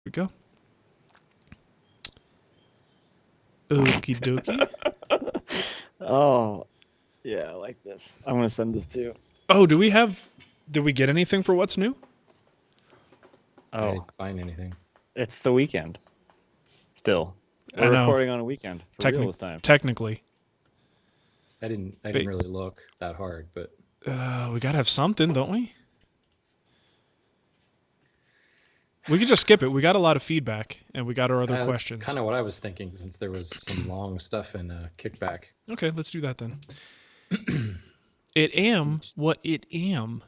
we go. Okie dokie. Oh, yeah, I like this. I'm gonna send this to you. Oh, did we get anything for what's new? I Oh, didn't find anything. it's the weekend. Still, I we're know. recording on a weekend for real this time. Technically. I didn't really look that hard, but We gotta have something, don't we? We could just skip it. We got a lot of feedback, and we got our other questions. Kind of what I was thinking, since there was some long stuff in kickback. Okay, let's do that then. It am what it am.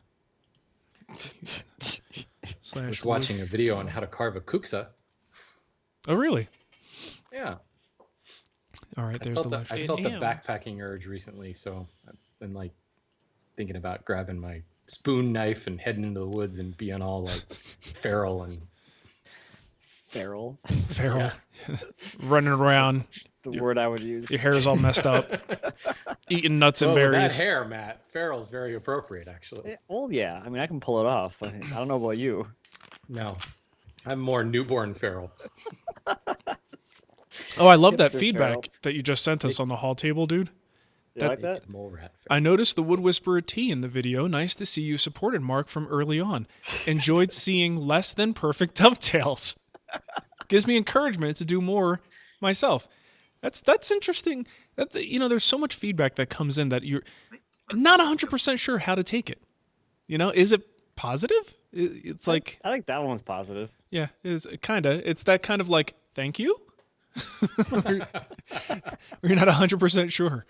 I was watching a video on how to carve a kuksa. Oh, really? Yeah. All right, there's the live. I felt the backpacking urge recently, so I've been like thinking about grabbing my spoon knife and heading into the woods and being all like feral. Yeah. Running around. The word I would use. Your hair is all messed up. Eating nuts and berries. That hair, Matt. Feral is very appropriate, actually. Well, yeah. I mean, I can pull it off. I don't know about you. No. I'm more newborn feral. Oh, I love that Hipster feedback feral. that you just sent us on the hall table, dude. You like that? Mole rat feral. I noticed the Wood Whisperer T in the video. Nice to see you supported Mark from early on. Enjoyed seeing less than perfect dovetails. Gives me encouragement to do more myself. That's interesting. There's so much feedback that comes in that you're not 100% sure how to take it. Is it positive? It's like, I think that one's positive. yeah, it's that kind of like, thank you. You're not 100% sure.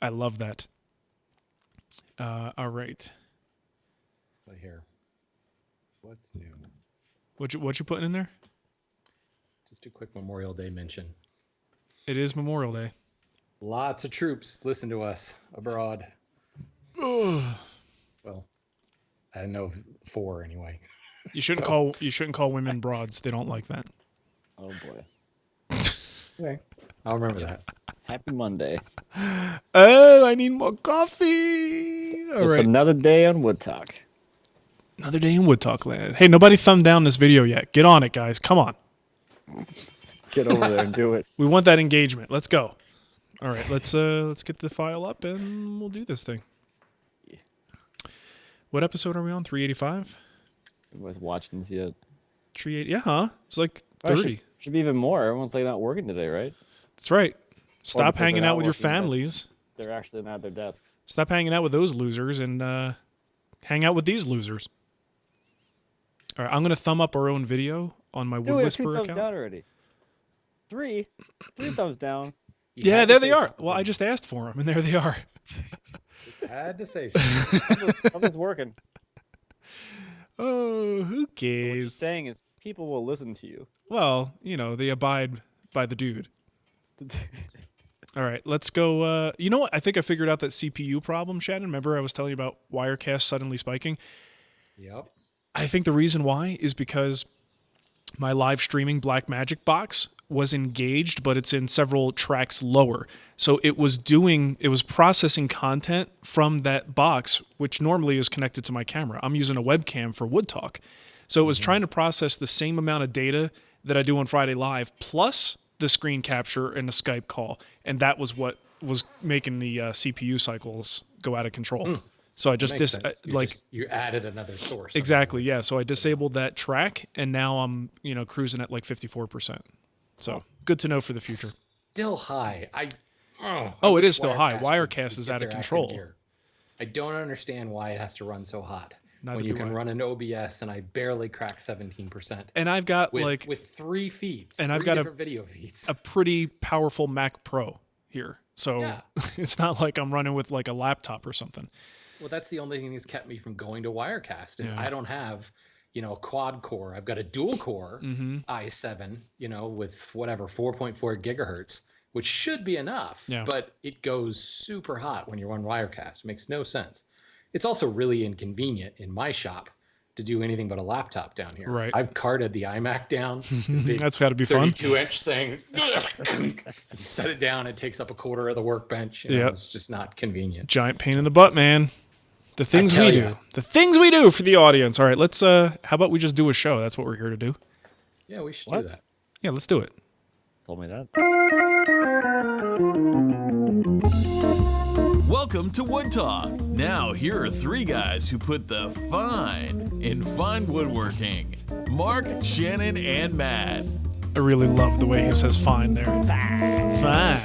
I love that. All right. Right here. What's new? What you putting in there? Just a quick Memorial Day mention. It is Memorial Day. Lots of troops listen to us abroad. Well, I know 4 anyway. You shouldn't call women broads. They don't like that. Oh boy. Okay. I'll remember that. Happy Monday. Oh, I need more coffee. All It's right. another day on Wood Talk. Another day in Wood Talk land. Hey, nobody thumbed down this video yet. Get on it, guys. Come on. Get over there and do it. We want that engagement. Let's go. All right, let's get the file up and we'll do this thing. Yeah. What episode are we on? 385? Everyone's watching this yet. 380? Yeah, huh? It's like Oh, 30. should be even more. Everyone's like not working today, right? That's right. Stop because they're hanging not out with your working, but- families. They're actually not at their desks. Stop hanging out with those losers and hang out with these losers. All right, I'm going to thumb up our own video on my Wood Dude, we have 2 Whisperer thumbs account. down already. 3 thumbs down. You Yeah, had there to they say are. something. Well, I just asked for them, and there they are. Just had to say something. Something's working. Oh, who What you're cares? saying is people will listen to you. Well, they abide by the dude. All right, let's go. You know what? I think I figured out that CPU problem, Shannon. Remember I was telling you about Wirecast suddenly spiking? Yep. I think the reason why is because my live streaming Blackmagic box was engaged, but it's in several tracks lower. So it was processing content from that box, which normally is connected to my camera. I'm using a webcam for Wood Talk. So it was trying to process the same amount of data that I do on Friday Live, plus the screen capture and the Skype call. And that was what was making the CPU cycles go out of control. So I just Makes sense. You added another source. exactly, yeah. So I disabled that track, and now I'm cruising at like 54%. So good to know for the future. Still high. I It is still wish high. would Wirecast is get out of their act control. in gear. I don't understand why it has to run so hot Neither when you do can I. run an OBS, and I barely crack 17%. And I've got with 3 feeds, and I've three got different video feeds. a pretty powerful Mac Pro here. So Yeah. it's not like I'm running with like a laptop or something. Well, that's the only thing that's kept me from going to Wirecast is Yeah. I don't have, a quad core. I've got a dual core Mm-hmm. i7, with whatever 4.4 gigahertz, which should be enough. Yeah. But it goes super hot when you're on Wirecast. It makes no sense. It's also really inconvenient in my shop to do anything but a laptop down here. Right. I've carted the iMac down. the big That's got to be fun. 32-inch thing. You set it down, it takes up a quarter of the workbench. Yep. It's just not convenient. Giant pain in the butt, man. The things tell we ya. do. The things we do for the audience. All right, let's how about we just do a show? That's what we're here to do. Yeah, we should What? do that. Yeah, let's do it. Told me that. Welcome to Wood Talk. Now, here are three guys who put the fine in fine woodworking: Mark, Shannon, and Matt. I really love the way he says fine there. Fine.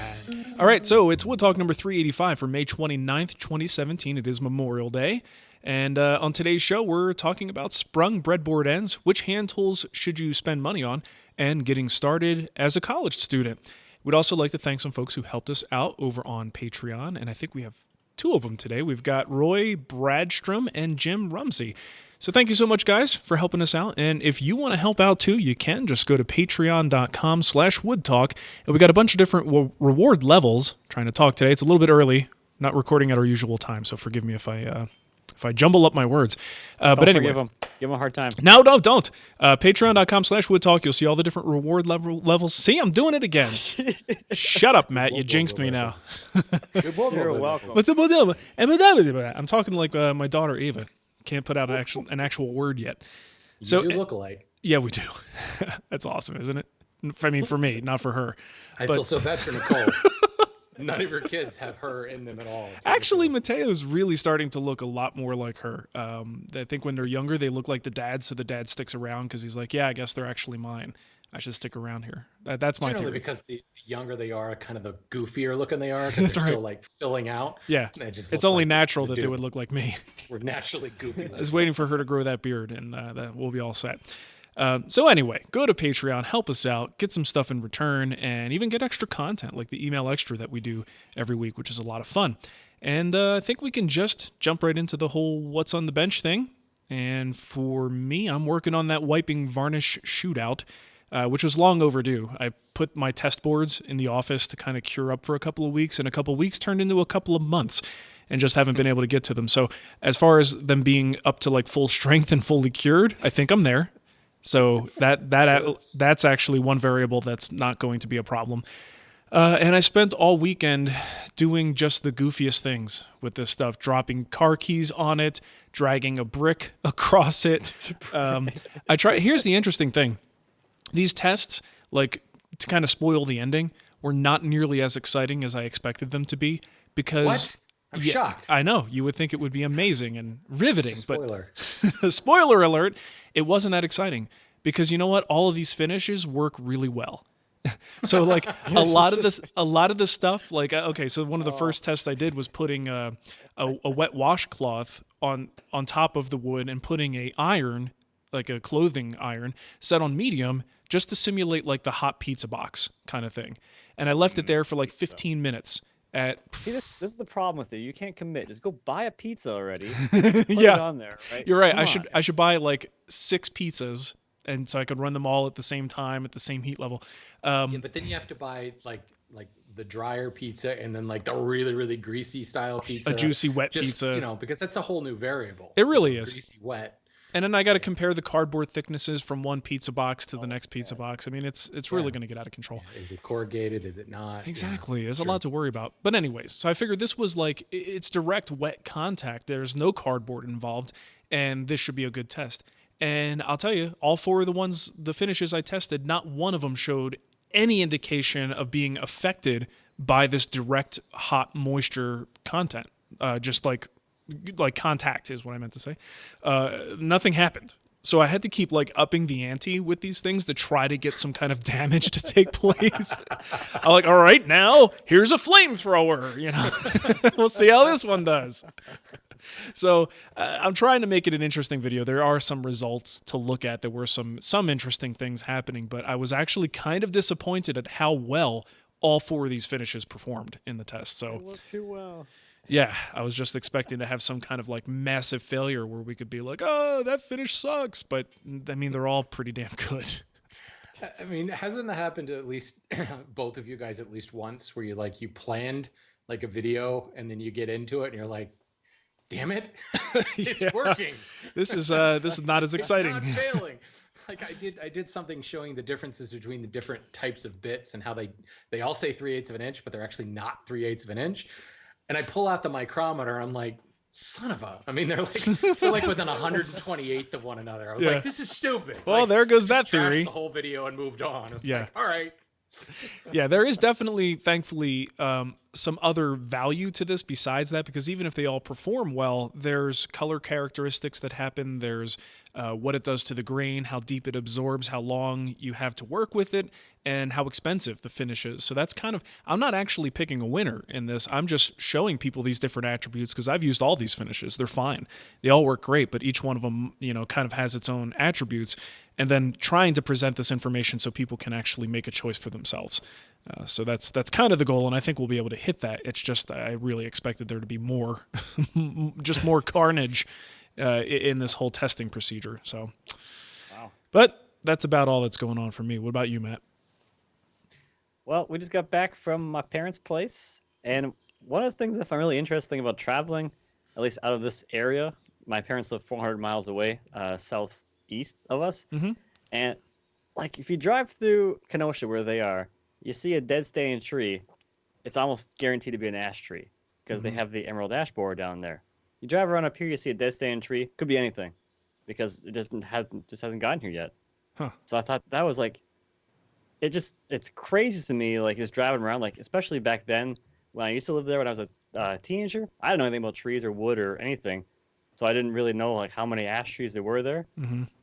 All right, so it's Wood Talk number 385 for May 29th, 2017. It is Memorial Day. And on today's show, we're talking about sprung breadboard ends, which hand tools should you spend money on, and getting started as a college student. We'd also like to thank some folks who helped us out over on Patreon, and I think we have two of them today. We've got Roy Bradstrom and Jim Rumsey. So thank you so much, guys, for helping us out. And if you want to help out too, you can just go to patreon.com/woodtalk. And we got a bunch of different reward levels. Trying to talk today. It's a little bit early, not recording at our usual time, so forgive me if I jumble up my words. But anyway. Give him a hard time. No, don't. Patreon.com/woodtalk. You'll see all the different reward levels. See, I'm doing it again. Shut up, Matt. You jinxed me now. You're welcome. I'm talking like my daughter Ava. Can't put out an actual word yet. So you do look alike. Yeah, we do. That's awesome, isn't it? I mean, for me, not for her. I feel so bad for Nicole. None of your kids have her in them at all. Actually, Mateo's really starting to look a lot more like her. I think when they're younger, they look like the dad, so the dad sticks around because he's like, yeah, I guess they're actually mine. I should stick around here. That's my theory. Because the younger they are, kind of the goofier looking they are, because they're still like filling out. Yeah, it's only natural that they would look like me. We're naturally goofy. I was waiting for her to grow that beard, and that we'll be all set. So anyway, go to Patreon, help us out, get some stuff in return, and even get extra content like the email extra that we do every week, which is a lot of fun. And I think we can just jump right into the whole what's on the bench thing. And for me, I'm working on that wiping varnish shootout, which was long overdue. I put my test boards in the office to kind of cure up for a couple of weeks, and a couple of weeks turned into a couple of months, and just haven't been able to get to them. So as far as them being up to like full strength and fully cured, I think I'm there. So that's actually one variable that's not going to be a problem. And I spent all weekend doing just the goofiest things with this stuff, dropping car keys on it, dragging a brick across it. Here's the interesting thing. These tests, like to kind of spoil the ending, were not nearly as exciting as I expected them to be because... What? I'm shocked. I know. You would think it would be amazing and riveting, Spoiler. but spoiler alert, it wasn't that exciting because you know what? All of these finishes work really well. So like a lot of the stuff, like okay, so one of the first tests I did was putting a wet washcloth on top of the wood and putting a iron, like a clothing iron, set on medium just to simulate like the hot pizza box kind of thing. And I left it there for like 15 minutes. See, this is the problem with it. You can't commit. Just go buy a pizza already. Put Yeah, it on there, right? You're right. Come I should buy like 6 pizzas, and so I could run them all at the same time at the same heat level. Yeah, but then you have to buy like the drier pizza and then like the really, really greasy style pizza. A juicy wet pizza. You know, because that's a whole new variable. It really is. Greasy wet. And then I got to compare the cardboard thicknesses from one pizza box to the next pizza box. I mean, it's really going to get out of control. Is it corrugated? Is it not? Exactly. There's a lot to worry about. But anyways, so I figured this was like, it's direct wet contact. There's no cardboard involved, and this should be a good test. And I'll tell you, all 4 of the finishes I tested, not one of them showed any indication of being affected by this direct hot moisture content. Just like contact is what I meant to say. Nothing happened. So I had to keep like upping the ante with these things to try to get some kind of damage to take place. I'm like, all right, now here's a flamethrower, you know, we'll see how this one does. So I'm trying to make it an interesting video. There are some results to look at. There were some interesting things happening, but I was actually kind of disappointed at how well all 4 of these finishes performed in the test. So It worked too well. yeah, I was just expecting to have some kind of like massive failure where we could be like, oh, that finish sucks. But I mean, they're all pretty damn good. I mean, hasn't that happened to at least both of you guys at least once where you planned like a video and then you get into it and you're like, damn it, it's working. This is not as exciting. It's not failing. Like I did something showing the differences between the different types of bits and how they all say 3/8 of an inch, but they're actually not 3/8 of an inch. And I pull out the micrometer. I'm like, son of a. I mean, they're like within 128th of one another. I was Yeah. like, this is stupid. Well, Like, there goes just that trashed theory. The whole video and moved on. It's Yeah. like, all right. Yeah, there is definitely, thankfully, some other value to this besides that, because even if they all perform well, there's color characteristics that happen. There's what it does to the grain, how deep it absorbs, how long you have to work with it, and how expensive the finish is. So that's kind of, I'm not actually picking a winner in this. I'm just showing people these different attributes because I've used all these finishes. They're fine. They all work great, but each one of them, kind of has its own attributes. And then trying to present this information so people can actually make a choice for themselves. So that's kind of the goal, and I think we'll be able to hit that. It's just I really expected there to be more, just more carnage in this whole testing procedure. So, Wow. But that's about all that's going on for me. What about you, Matt? Well, we just got back from my parents' place, and one of the things I find really interesting about traveling, at least out of this area, my parents live 400 miles away, southeast of us, and like if you drive through Kenosha where they are, you see a dead standing tree, it's almost guaranteed to be an ash tree because they have the emerald ash borer down there. You drive around up here, you see a dead standing tree, could be anything, because it just hasn't gotten here yet. Huh. So I thought that was like, it's crazy to me, like just driving around, like especially back then when I used to live there when I was a teenager. I didn't know anything about trees or wood or anything, so I didn't really know like how many ash trees there were there.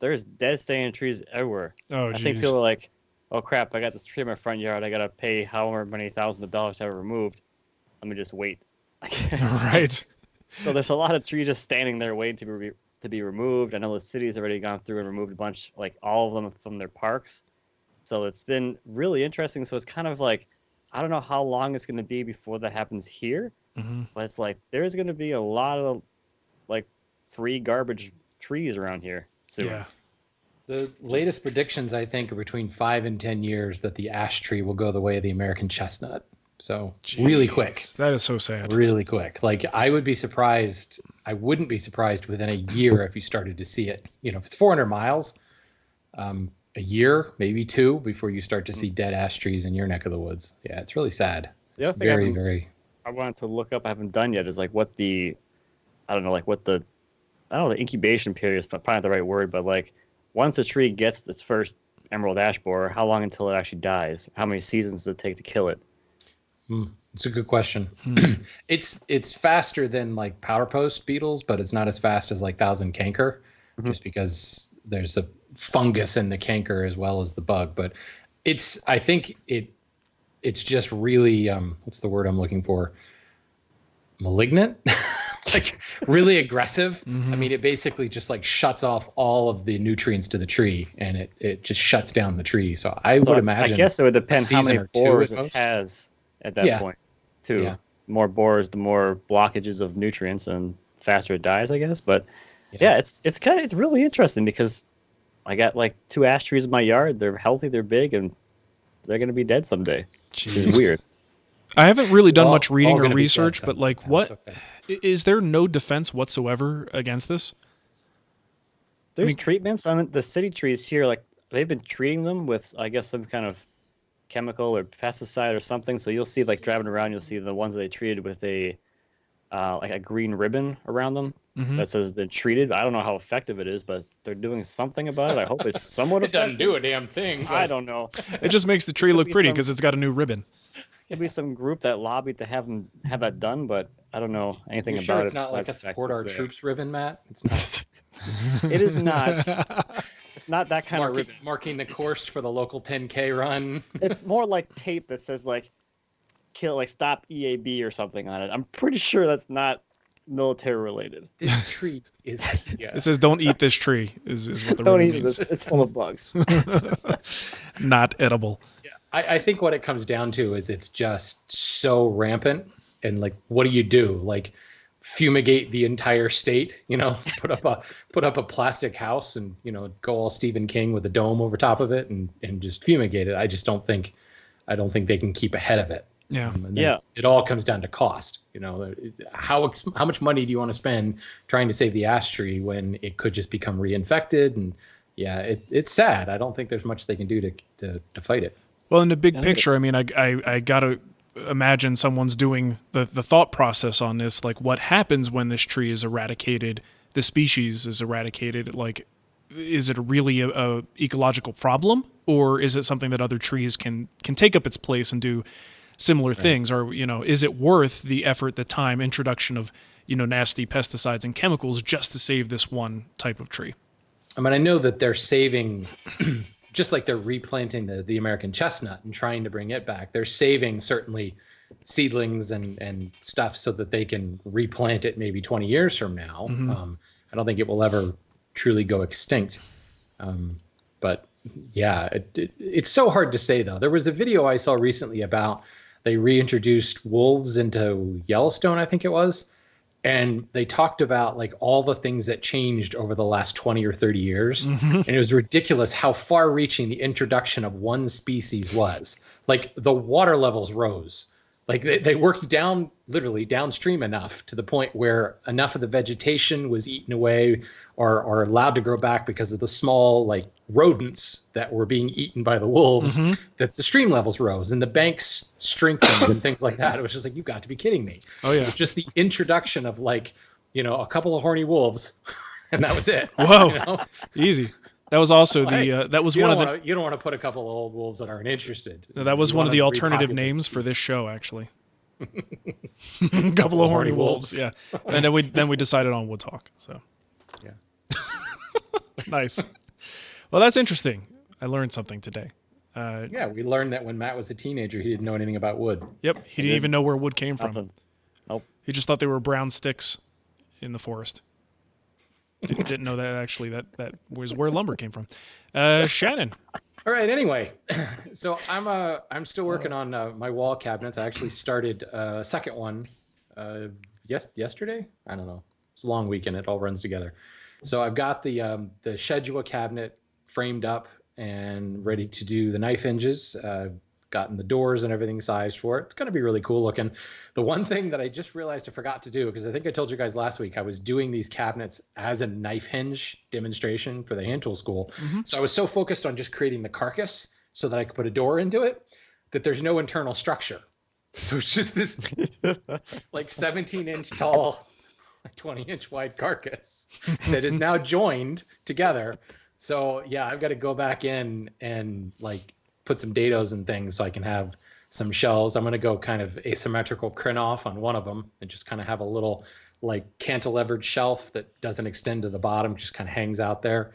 There's dead standing trees everywhere. Oh, I think people are like, oh crap, I got this tree in my front yard, I gotta pay however many thousands of dollars to have it removed. Let me just wait. Right. So there's a lot of trees just standing there waiting to be removed. I know the city's already gone through and removed a bunch, like all of them from their parks. So it's been really interesting. So it's kind of like, I don't know how long it's going to be before that happens here, but it's like there's going to be a lot of like free garbage trees around here soon. Yeah. The latest predictions, I think, are between 5 and 10 years that the ash tree will go the way of the American chestnut. So really quick. That is so sad. Really quick. Like I wouldn't be surprised within a year if you started to see it. If it's 400 miles, a year, maybe 2 before you start to see dead ash trees in your neck of the woods. Yeah, it's really sad. It's very. I wanted to look up, I haven't done yet, is like what the incubation period is probably not the right word, but like once a tree gets its first emerald ash borer, how long until it actually dies? How many seasons does it take to kill it? It's a good question. It's faster than like powder post beetles, but it's not as fast as like thousand canker, just because there's a fungus in the canker as well as the bug. But I think it's just really what's the word I'm looking for? Malignant, like really aggressive. I mean, it basically just like shuts off all of the nutrients to the tree, and it just shuts down the tree. So I would imagine. I guess it would depend how many borers it most. has at that point, too. Yeah. More borers, the more blockages of nutrients, and faster it dies, I guess. But it's really interesting because I got like 2 ash trees in my yard. They're healthy, they're big, and they're going to be dead someday. Which is weird. I haven't really done much reading all or gonna be research, dead but like someday. is there no defense whatsoever against this? There's treatments on the city trees here. Like they've been treating them with, I guess, some kind of chemical or pesticide or something. So you'll see, like driving around, you'll see the ones that they treated with a like a green ribbon around them that says been treated. I don't know how effective it is, but they're doing something about it. I hope it's somewhat It effective. doesn't do a damn thing. But I don't know. It just makes the tree look be pretty some- because it's got a new ribbon. Could be some group that lobbied to have that done, but I don't know anything You about sure it. it's not like a besides the fact support our it's there. troops ribbon, Matt? It's not. It is not. It's not that kind of ribbon. Marking the course for the local 10K run. It's more like tape that says like stop EAB or something on it. I'm pretty sure that's not military related. This tree is. Yeah. It says "Don't eat this tree" is what the Don't ribbon eat means. this. It's full of bugs. Not edible. I think what it comes down to is it's just so rampant, and like, what do you do? Like, fumigate the entire state? Put up a plastic house and go all Stephen King with a dome over top of it and just fumigate it. I don't think they can keep ahead of it. Yeah. It all comes down to cost. How much money do you want to spend trying to save the ash tree when it could just become reinfected? And it's sad. I don't think there's much they can do to fight it. Well, in the big picture, I mean, I got to imagine someone's doing the thought process on this. Like, what happens when this tree is eradicated, the species is eradicated? Like, is it really a ecological problem, or is it something that other trees can take up its place and do similar things? Or, is it worth the effort, the time, introduction of, nasty pesticides and chemicals just to save this one type of tree? I mean, I know that they're saving, just like they're replanting the American chestnut and trying to bring it back. They're saving certainly seedlings and stuff so that they can replant it maybe 20 years from now. I don't think it will ever truly go extinct. But yeah, it's so hard to say, though. There was a video I saw recently about they reintroduced wolves into Yellowstone, I think it was. And they talked about like all the things that changed over the last 20 or 30 years. And it was ridiculous how far reaching the introduction of one species was. Like the water levels rose. Like they worked down, literally downstream enough to the point where enough of the vegetation was eaten away or allowed to grow back because of the small like rodents that were being eaten by the wolves, that the stream levels rose and the banks strengthened and things like that. It was just like, you've got to be kidding me. Oh yeah. It was just the introduction of like, a couple of horny wolves and that was it. Whoa. Easy. That was also that was one of the. You don't want to put a couple of old wolves that aren't interested. That was one of the alternative names for this show, actually. A couple of horny wolves, yeah. And then we decided on Wood Talk. So, yeah. Nice. Well, that's interesting. I learned something today. Yeah, we learned that when Matt was a teenager, he didn't know anything about wood. Yep, he didn't even know where wood came from. Nothing. Nope. He just thought they were brown sticks in the forest. Didn't know that actually that was where lumber came from. Shannon. All right. Anyway, so I'm still working on my wall cabinets. I actually started a second one yesterday. I don't know. It's a long weekend. It all runs together. So I've got the Shedua cabinet framed up and ready to do the knife hinges. Gotten the doors and everything sized for it. It's going to be really cool looking. The one thing that I just realized I forgot to do, because I think I told you guys last week, I was doing these cabinets as a knife hinge demonstration for the hand tool school. So I was so focused on just creating the carcass so that I could put a door into it that there's no internal structure. So it's just this like 17-inch tall, 20-inch wide carcass that is now joined together. So yeah, I've got to go back in and like put some dados and things so I can have some shelves. I'm going to go kind of asymmetrical Krinoff on one of them and just kind of have a little like cantilevered shelf that doesn't extend to the bottom, just kind of hangs out there.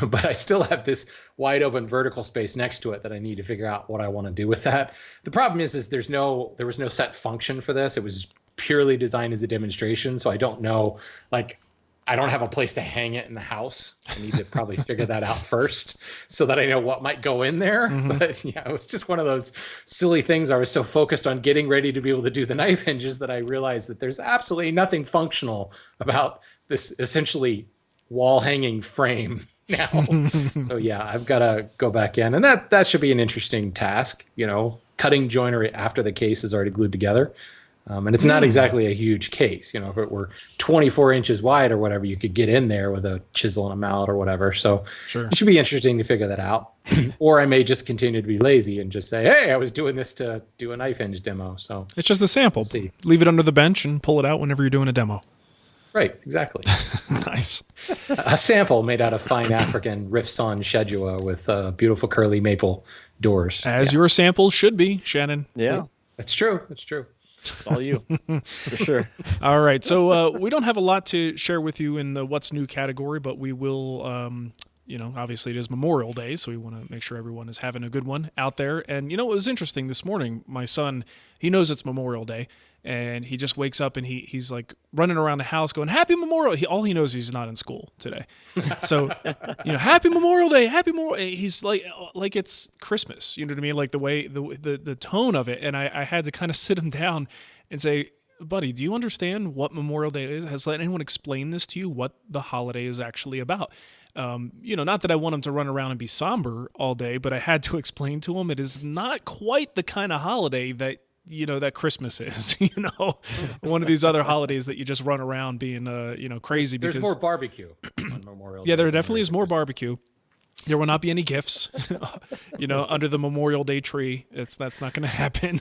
But I still have this wide open vertical space next to it that I need to figure out what I want to do with that. The problem is there was no set function for this. It was purely designed as a demonstration. So I don't know, like, I don't have a place to hang it in the house. I need to probably figure that out first so that I know what might go in there. But yeah, it was just one of those silly things. I was so focused on getting ready to be able to do the knife hinges that I realized that there's absolutely nothing functional about this essentially wall hanging frame now. So yeah, I've got to go back in, and that should be an interesting task, cutting joinery after the case is already glued together. And it's not exactly a huge case. If it were 24 inches wide or whatever, you could get in there with a chisel and a mallet or whatever. So Sure. It should be interesting to figure that out. Or I may just continue to be lazy and just say, hey, I was doing this to do a knife hinge demo. So It's just a sample. We'll see. Leave it under the bench and pull it out whenever you're doing a demo. Right, exactly. Nice. A sample made out of fine African Riff-Sawn Shedua with beautiful curly maple doors. As your sample should be, Shannon. Yeah, That's true. That's true. it's all you for sure. All right. So we don't have a lot to share with you in the What's New category, but we will, obviously it is Memorial Day, so we want to make sure everyone is having a good one out there. And, it was interesting this morning. My son, he knows it's Memorial Day, and he just wakes up and he's like running around the house going, Happy Memorial. All he knows is he's not in school today. So, Happy Memorial Day, Happy Memorial. He's like it's Christmas, you know what I mean? Like the way, the tone of it. And I had to kind of sit him down and say, buddy, do you understand what Memorial Day is? Has anyone explained this to you, what the holiday is actually about? Not that I want him to run around and be somber all day, but I had to explain to him it is not quite the kind of holiday that that Christmas is, one of these other holidays that you just run around being, crazy. There's because more barbecue on Memorial Day. Yeah, there definitely is more barbecue. There will not be any gifts, under the Memorial Day tree. That's not going to happen.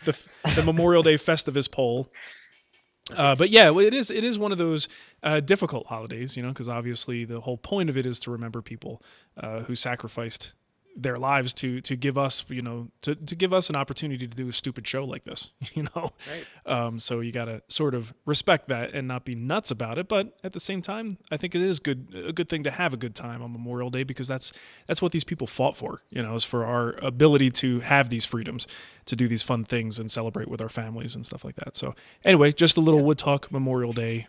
the Memorial Day Festivus poll. But yeah, it is one of those difficult holidays, because obviously the whole point of it is to remember people who sacrificed their lives to give us, to give us an opportunity to do a stupid show like this, Right. So you got to sort of respect that and not be nuts about it. But at the same time, I think it is a good thing to have a good time on Memorial Day, because that's what these people fought for, is for our ability to have these freedoms, to do these fun things and celebrate with our families and stuff like that. So anyway, just a little Wood Talk Memorial Day.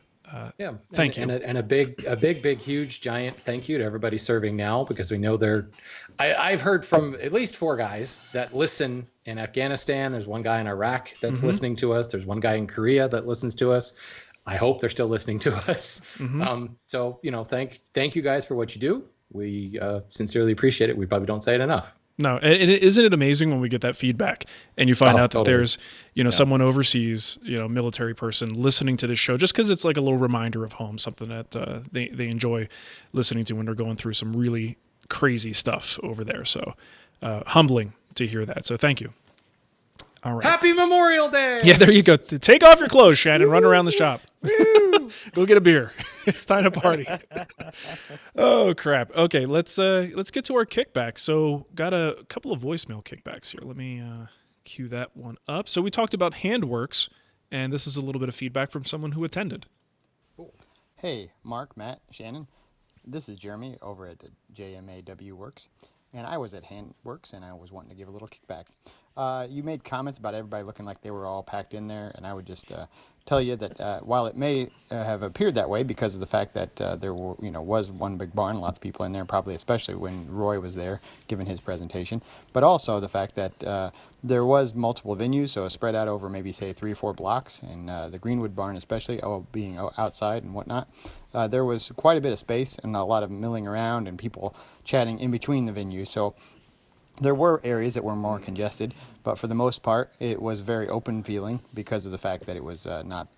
Thank you. And a big, huge, giant thank you to everybody serving now, because we know I've heard from at least 4 guys that listen in Afghanistan. There's one guy in Iraq that's listening to us. There's one guy in Korea that listens to us. I hope they're still listening to us. So, thank you guys for what you do. We sincerely appreciate it. We probably don't say it enough. No, and isn't it amazing when we get that feedback and you find out that totally. there's, someone overseas, military person listening to this show, just because it's like a little reminder of home, something that they enjoy listening to when they're going through some really crazy stuff over there. So humbling to hear that. So thank you. All right. Happy Memorial Day! Yeah, there you go. Take off your clothes, Shannon. Run around the shop. Go get a beer. It's time to party. Oh crap. Okay, let's get to our kickback. So got a couple of voicemail kickbacks here. Let me cue that one up. So we talked about Handworks, and this is a little bit of feedback from someone who attended. Hey, Mark, Matt, Shannon. This is Jeremy over at JMAW Works, and I was at Handworks, and I was wanting to give a little kickback. You made comments about everybody looking like they were all packed in there, and I would just tell you that while it may have appeared that way because of the fact that there was one big barn, lots of people in there, probably especially when Roy was there giving his presentation, but also the fact that there was multiple venues, so spread out over maybe say 3 or 4 blocks, and the Greenwood barn especially, being outside and whatnot. There was quite a bit of space and a lot of milling around and people chatting in between the venues. So there were areas that were more congested, but for the most part, it was very open feeling because of the fact that it was not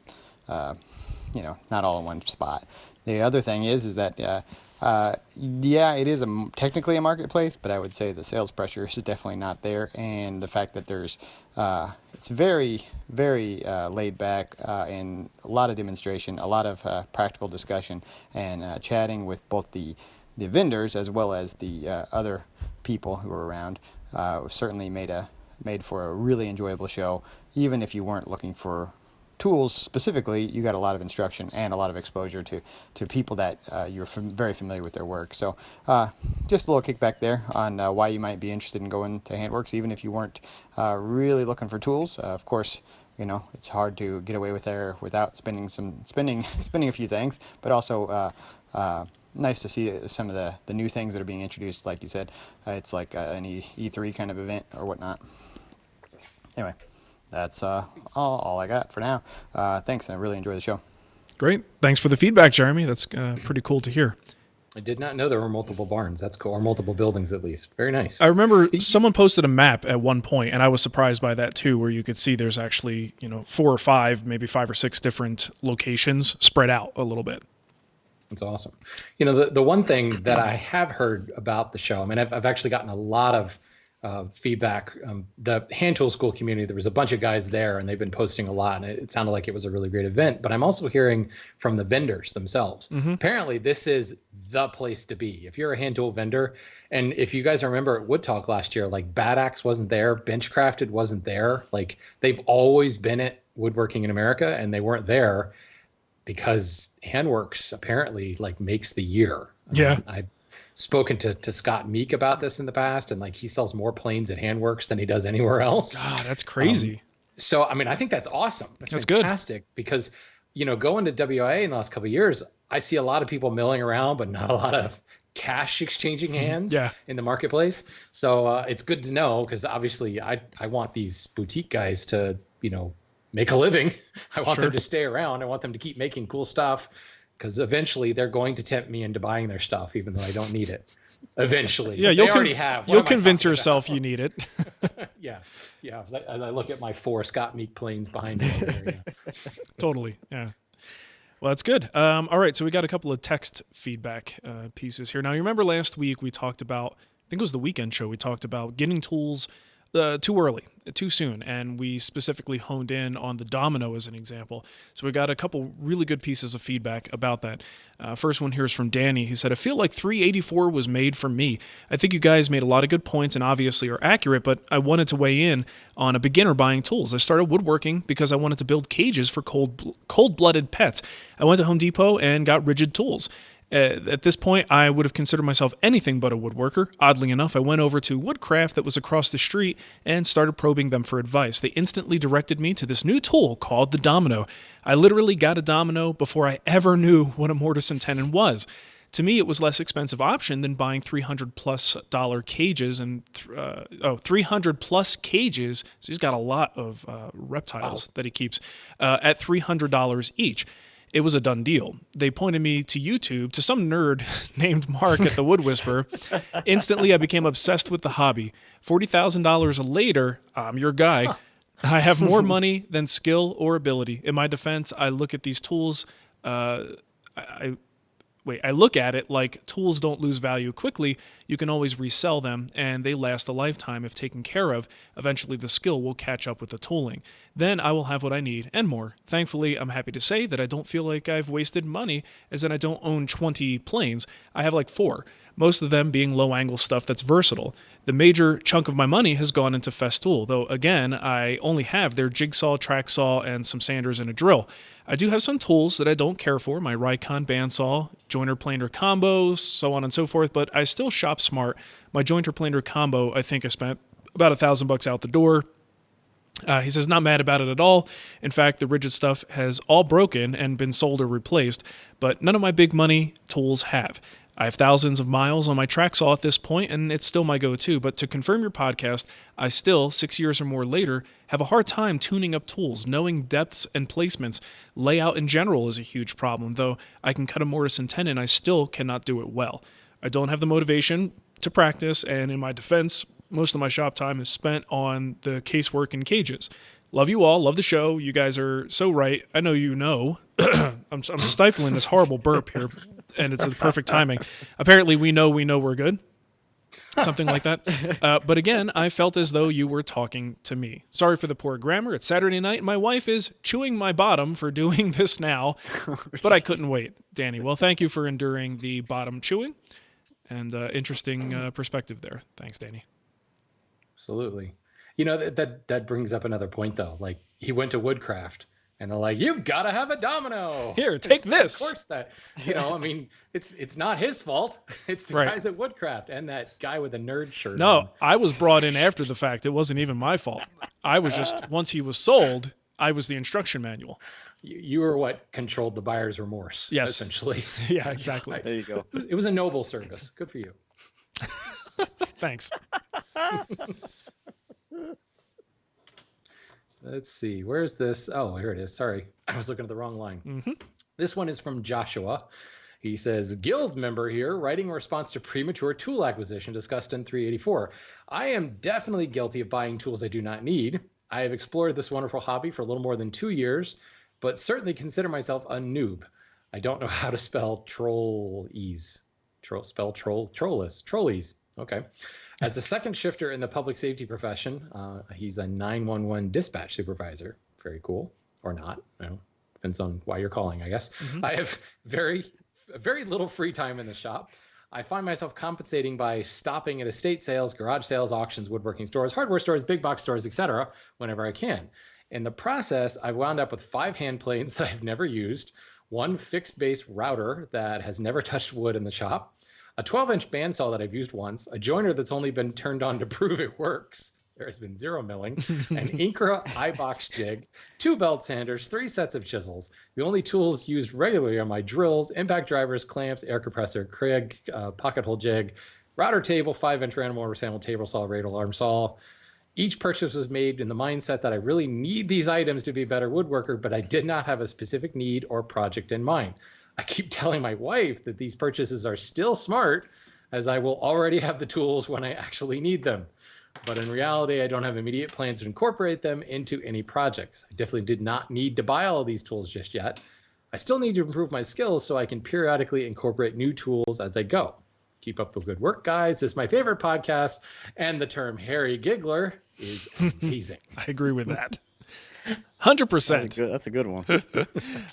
all in one spot. The other thing is that it is technically a marketplace, but I would say the sales pressure is definitely not there, and the fact that there's it's very, very laid back and a lot of demonstration, a lot of practical discussion, and chatting with both the vendors as well as the other people who were around. Certainly made for a really enjoyable show. Even if you weren't looking for tools specifically, you got a lot of instruction and a lot of exposure to people that you're very familiar with their work. So just a little kickback there on why you might be interested in going to Handworks, even if you weren't really looking for tools. Of course, it's hard to get away with there without spending a few things, but also nice to see some of the new things that are being introduced. Like you said, it's like an E3 kind of event or whatnot. Anyway, that's all I got for now. Thanks, I really enjoy the show. Great. Thanks for the feedback, Jeremy. That's pretty cool to hear. I did not know there were multiple barns. That's cool. Or multiple buildings, at least. Very nice. I remember someone posted a map at one point, and I was surprised by that too, where you could see there's actually 4 or 5, maybe 5 or 6 different locations spread out a little bit. That's awesome. The one thing that I have heard about the show, I mean, I've actually gotten a lot of feedback. The hand tool school community, there was a bunch of guys there, and they've been posting a lot, and it sounded like it was a really great event. But I'm also hearing from the vendors themselves. Apparently, this is the place to be if you're a hand tool vendor. And if you guys remember at Wood Talk last year, like Bad Axe wasn't there, Benchcrafted wasn't there. Like they've always been at Woodworking in America, and they weren't there because Handworks apparently like makes the year. Yeah. I've spoken to Scott Meek about this in the past, and like he sells more planes at Handworks than he does anywhere else. God, that's crazy. So, I mean, I think that's awesome. That's fantastic because, going to WIA in the last couple of years, I see a lot of people milling around, but not a lot of cash exchanging hands in the marketplace. So it's good to know because obviously I want these boutique guys to, make a living. I want them to stay around. I want them to keep making cool stuff because eventually they're going to tempt me into buying their stuff, even though I don't need it. Eventually. Yeah, they already have. You'll convince yourself you need it. Yeah. I look at my 4 Scott Meek planes behind me. Over there, Totally. Yeah. Well, that's good. All right, so we got a couple of text feedback pieces here. Now, you remember last week we talked about, I think it was the weekend show, we talked about getting tools too early, too soon, and we specifically honed in on the domino as an example. So we got a couple really good pieces of feedback about that. First one here is from Danny. He said, I feel like 384 was made for me. I think you guys made a lot of good points and obviously are accurate, but I wanted to weigh in on a beginner buying tools. I started woodworking because I wanted to build cages for cold-blooded pets. I went to Home Depot and got rigid tools. At this point, I would have considered myself anything but a woodworker. Oddly enough, I went over to Woodcraft that was across the street and started probing them for advice. They instantly directed me to this new tool called the domino. I literally got a domino before I ever knew what a mortise and tenon was. To me, it was less expensive option than buying $300+ cages and 300 plus cages. So he's got a lot of reptiles that he keeps at $300 each. It was a done deal. They pointed me to YouTube to some nerd named Mark at the Wood Whisperer. Instantly, I became obsessed with the hobby. $40,000 later, I'm your guy. I have more money than skill or ability. In my defense, I look at these tools. I look at it like tools don't lose value quickly. You can always resell them, and they last a lifetime if taken care of. Eventually, the skill will catch up with the tooling. Then I will have what I need and more. Thankfully, I'm happy to say that I don't feel like I've wasted money, as in I don't own 20 planes. I have like 4, most of them being low-angle stuff that's versatile. The major chunk of my money has gone into Festool, though again, I only have their jigsaw, track saw, and some sanders and a drill. I do have some tools that I don't care for, my Rikon bandsaw, jointer planer combo, so on and so forth, but I still shop smart. My jointer planer combo, I think I spent about $1,000 out the door. He says, not mad about it at all. In fact, the rigid stuff has all broken and been sold or replaced, but none of my big money tools have. I have thousands of miles on my track saw at this point, and it's still my go-to. But to confirm your podcast, I still, 6 years or more later, have a hard time tuning up tools. Knowing depths and placements, layout in general is a huge problem. Though I can cut a mortise and tenon, I still cannot do it well. I don't have the motivation to practice, and in my defense, most of my shop time is spent on the casework and cages. Love you all. Love the show. You guys are so right. I know you know. I'm stifling this horrible burp here, and it's the perfect timing. Apparently, we know we're good. Something like that. But again, I felt as though you were talking to me. Sorry for the poor grammar. It's Saturday night, and my wife is chewing my bottom for doing this now, but I couldn't wait. Danny, well, thank you for enduring the bottom chewing, and interesting perspective there. Thanks, Danny. Absolutely. You know, that brings up another point, though. Like, he went to Woodcraft, and they're like, "You've got to have a domino. Here, take this." Of course, that. You know, I mean, it's not his fault. It's the guys at Woodcraft and that guy with the nerd shirt. No, I was brought in after the fact. It wasn't even my fault. I was just, once he was sold, I was the instruction manual. You were what controlled the buyer's remorse. Yes, essentially. Yeah, exactly. There you go. It was a noble service. Good for you. Thanks. Let's see. Where's this? Oh, here it is. Sorry. I was looking at the wrong line. Mm-hmm. This one is from Joshua. He says, Guild member here, writing in response to premature tool acquisition discussed in 384. I am definitely guilty of buying tools I do not need. I have explored this wonderful hobby for a little more than 2 years, but certainly consider myself a noob. I don't know how to spell trolleys. Trolleys. Okay. As a second shifter in the public safety profession, he's a 911 dispatch supervisor. Very cool. Or not. I don't know. Depends on why you're calling, I guess. Mm-hmm. I have very little free time in the shop. I find myself compensating by stopping at estate sales, garage sales, auctions, woodworking stores, hardware stores, big box stores, etc. whenever I can. In the process, I've wound up with 5 hand planes that I've never used, 1 fixed base router that has never touched wood in the shop, a 12-inch bandsaw that I've used once, a joiner that's only been turned on to prove it works. There has been 0 milling, an Incra iBox jig, 2 belt sanders, 3 sets of chisels. The only tools used regularly are my drills, impact drivers, clamps, air compressor, Kreg, pocket hole jig, router table, 5-inch random order sample table saw, radial arm saw. Each purchase was made in the mindset that I really need these items to be a better woodworker, but I did not have a specific need or project in mind. I keep telling my wife that these purchases are still smart, as I will already have the tools when I actually need them. But in reality, I don't have immediate plans to incorporate them into any projects. I definitely did not need to buy all of these tools just yet. I still need to improve my skills so I can periodically incorporate new tools as I go. Keep up the good work, guys. This is my favorite podcast, and the term hairy giggler is amazing. I agree with that. 100%. That's a good one.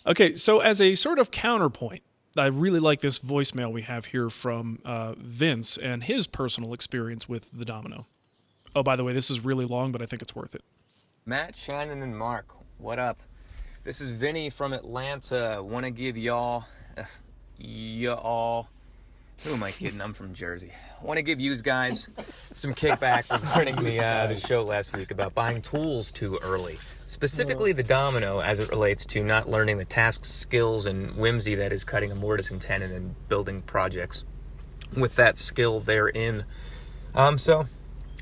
Okay, so as a sort of counterpoint, I really like this voicemail we have here from Vince and his personal experience with the domino. Oh, by the way, this is really long, but I think it's worth it. Matt, Shannon, and Mark, what up? This is Vinny from Atlanta. Want to give y'all, who am I kidding? I'm from Jersey. Want to give you guys some kickback regarding the show last week about buying tools too early. Specifically the domino as it relates to not learning the tasks, skills, and whimsy that is cutting a mortise and tenon and building projects with that skill therein. So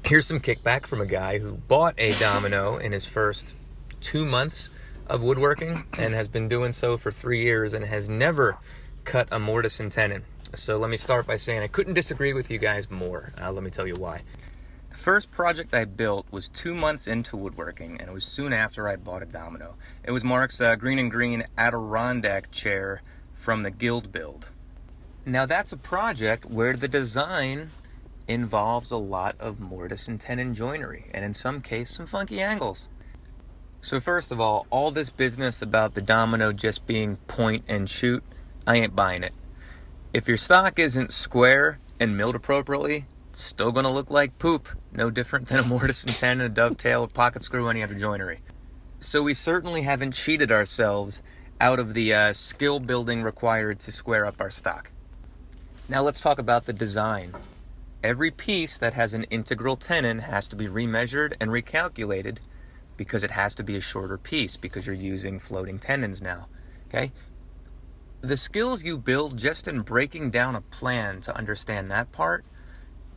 here's some kickback from a guy who bought a domino in his first 2 months of woodworking and has been doing so for 3 years and has never cut a mortise and tenon. So let me start by saying I couldn't disagree with you guys more. Let me tell you why. The first project I built was 2 months into woodworking, and it was soon after I bought a domino. It was Mark's green and green Adirondack chair from the Guild build. Now that's a project where the design involves a lot of mortise and tenon joinery, and in some cases some funky angles. So first of all this business about the domino just being point and shoot, I ain't buying it. If your stock isn't square and milled appropriately, it's still going to look like poop. No different than a mortise and tenon, a dovetail, a pocket screw, any other joinery. So we certainly haven't cheated ourselves out of the skill building required to square up our stock. Now let's talk about the design. Every piece that has an integral tenon has to be remeasured and recalculated because it has to be a shorter piece because you're using floating tenons now. Okay? The skills you build just in breaking down a plan to understand that part,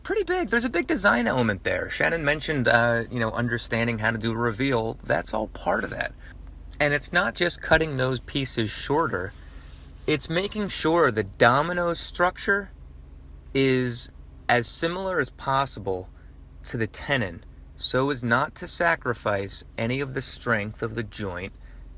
pretty big. There's a big design element there. Shannon mentioned, understanding how to do a reveal. That's all part of that. And it's not just cutting those pieces shorter. It's making sure the domino structure is as similar as possible to the tenon so as not to sacrifice any of the strength of the joint,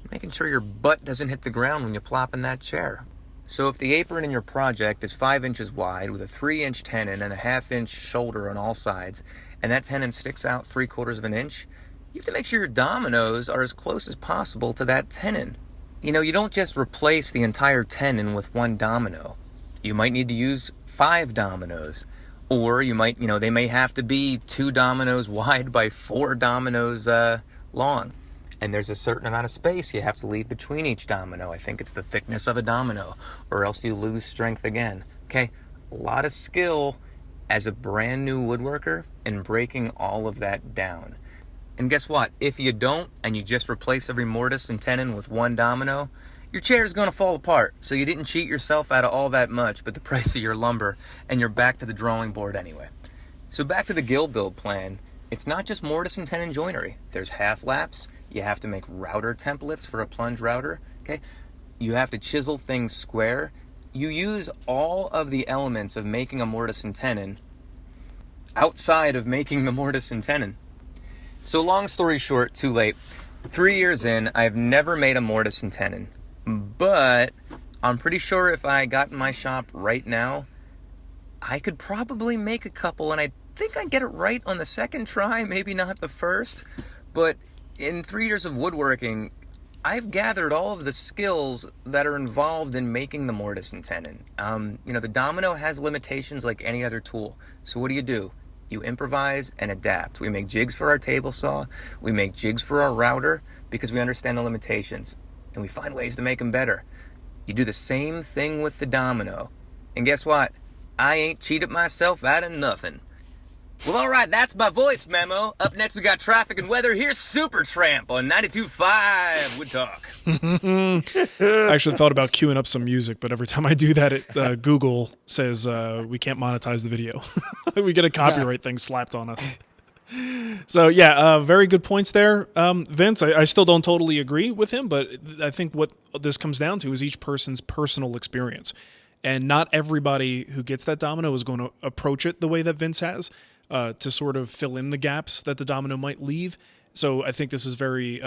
making sure your butt doesn't hit the ground when you plop in that chair. So if the apron in your project is 5 inches wide with a 3-inch tenon and a 1/2 inch shoulder on all sides, and that tenon sticks out 3/4 of an inch, you have to make sure your dominoes are as close as possible to that tenon. You don't just replace the entire tenon with one domino. You might need to use 5 dominoes. Or you might, they may have to be 2 dominoes wide by 4 dominoes long. And there's a certain amount of space you have to leave between each domino. I think it's the thickness of a domino, or else you lose strength again. Okay, a lot of skill as a brand new woodworker in breaking all of that down. And guess what? If you don't, and you just replace every mortise and tenon with 1 domino, your chair is going to fall apart. So you didn't cheat yourself out of all that much, but the price of your lumber, and you're back to the drawing board anyway. So back to the Guild build plan. It's not just mortise and tenon joinery. There's half laps. You have to make router templates for a plunge router. Okay, you have to chisel things square. You use all of the elements of making a mortise and tenon outside of making the mortise and tenon. So long story short, too late. 3 years in, I've never made a mortise and tenon. But I'm pretty sure if I got in my shop right now, I could probably make a couple, and I think I'd get it right on the second try, maybe not the first. But in 3 years of woodworking, I've gathered all of the skills that are involved in making the mortise and tenon. The domino has limitations like any other tool. So what do? You improvise and adapt. We make jigs for our table saw. We make jigs for our router because we understand the limitations. And we find ways to make them better. You do the same thing with the domino. And guess what? I ain't cheated myself out of nothing. Well, all right, that's my voice memo. Up next, we got traffic and weather. Here's Supertramp on 92.5 Wood Talk. I actually thought about queuing up some music, but every time I do that, Google says we can't monetize the video. We get a copyright thing slapped on us. So, very good points there. Vince, I still don't totally agree with him, but I think what this comes down to is each person's personal experience. And not everybody who gets that domino is going to approach it the way that Vince has to sort of fill in the gaps that the domino might leave. So I think this is very,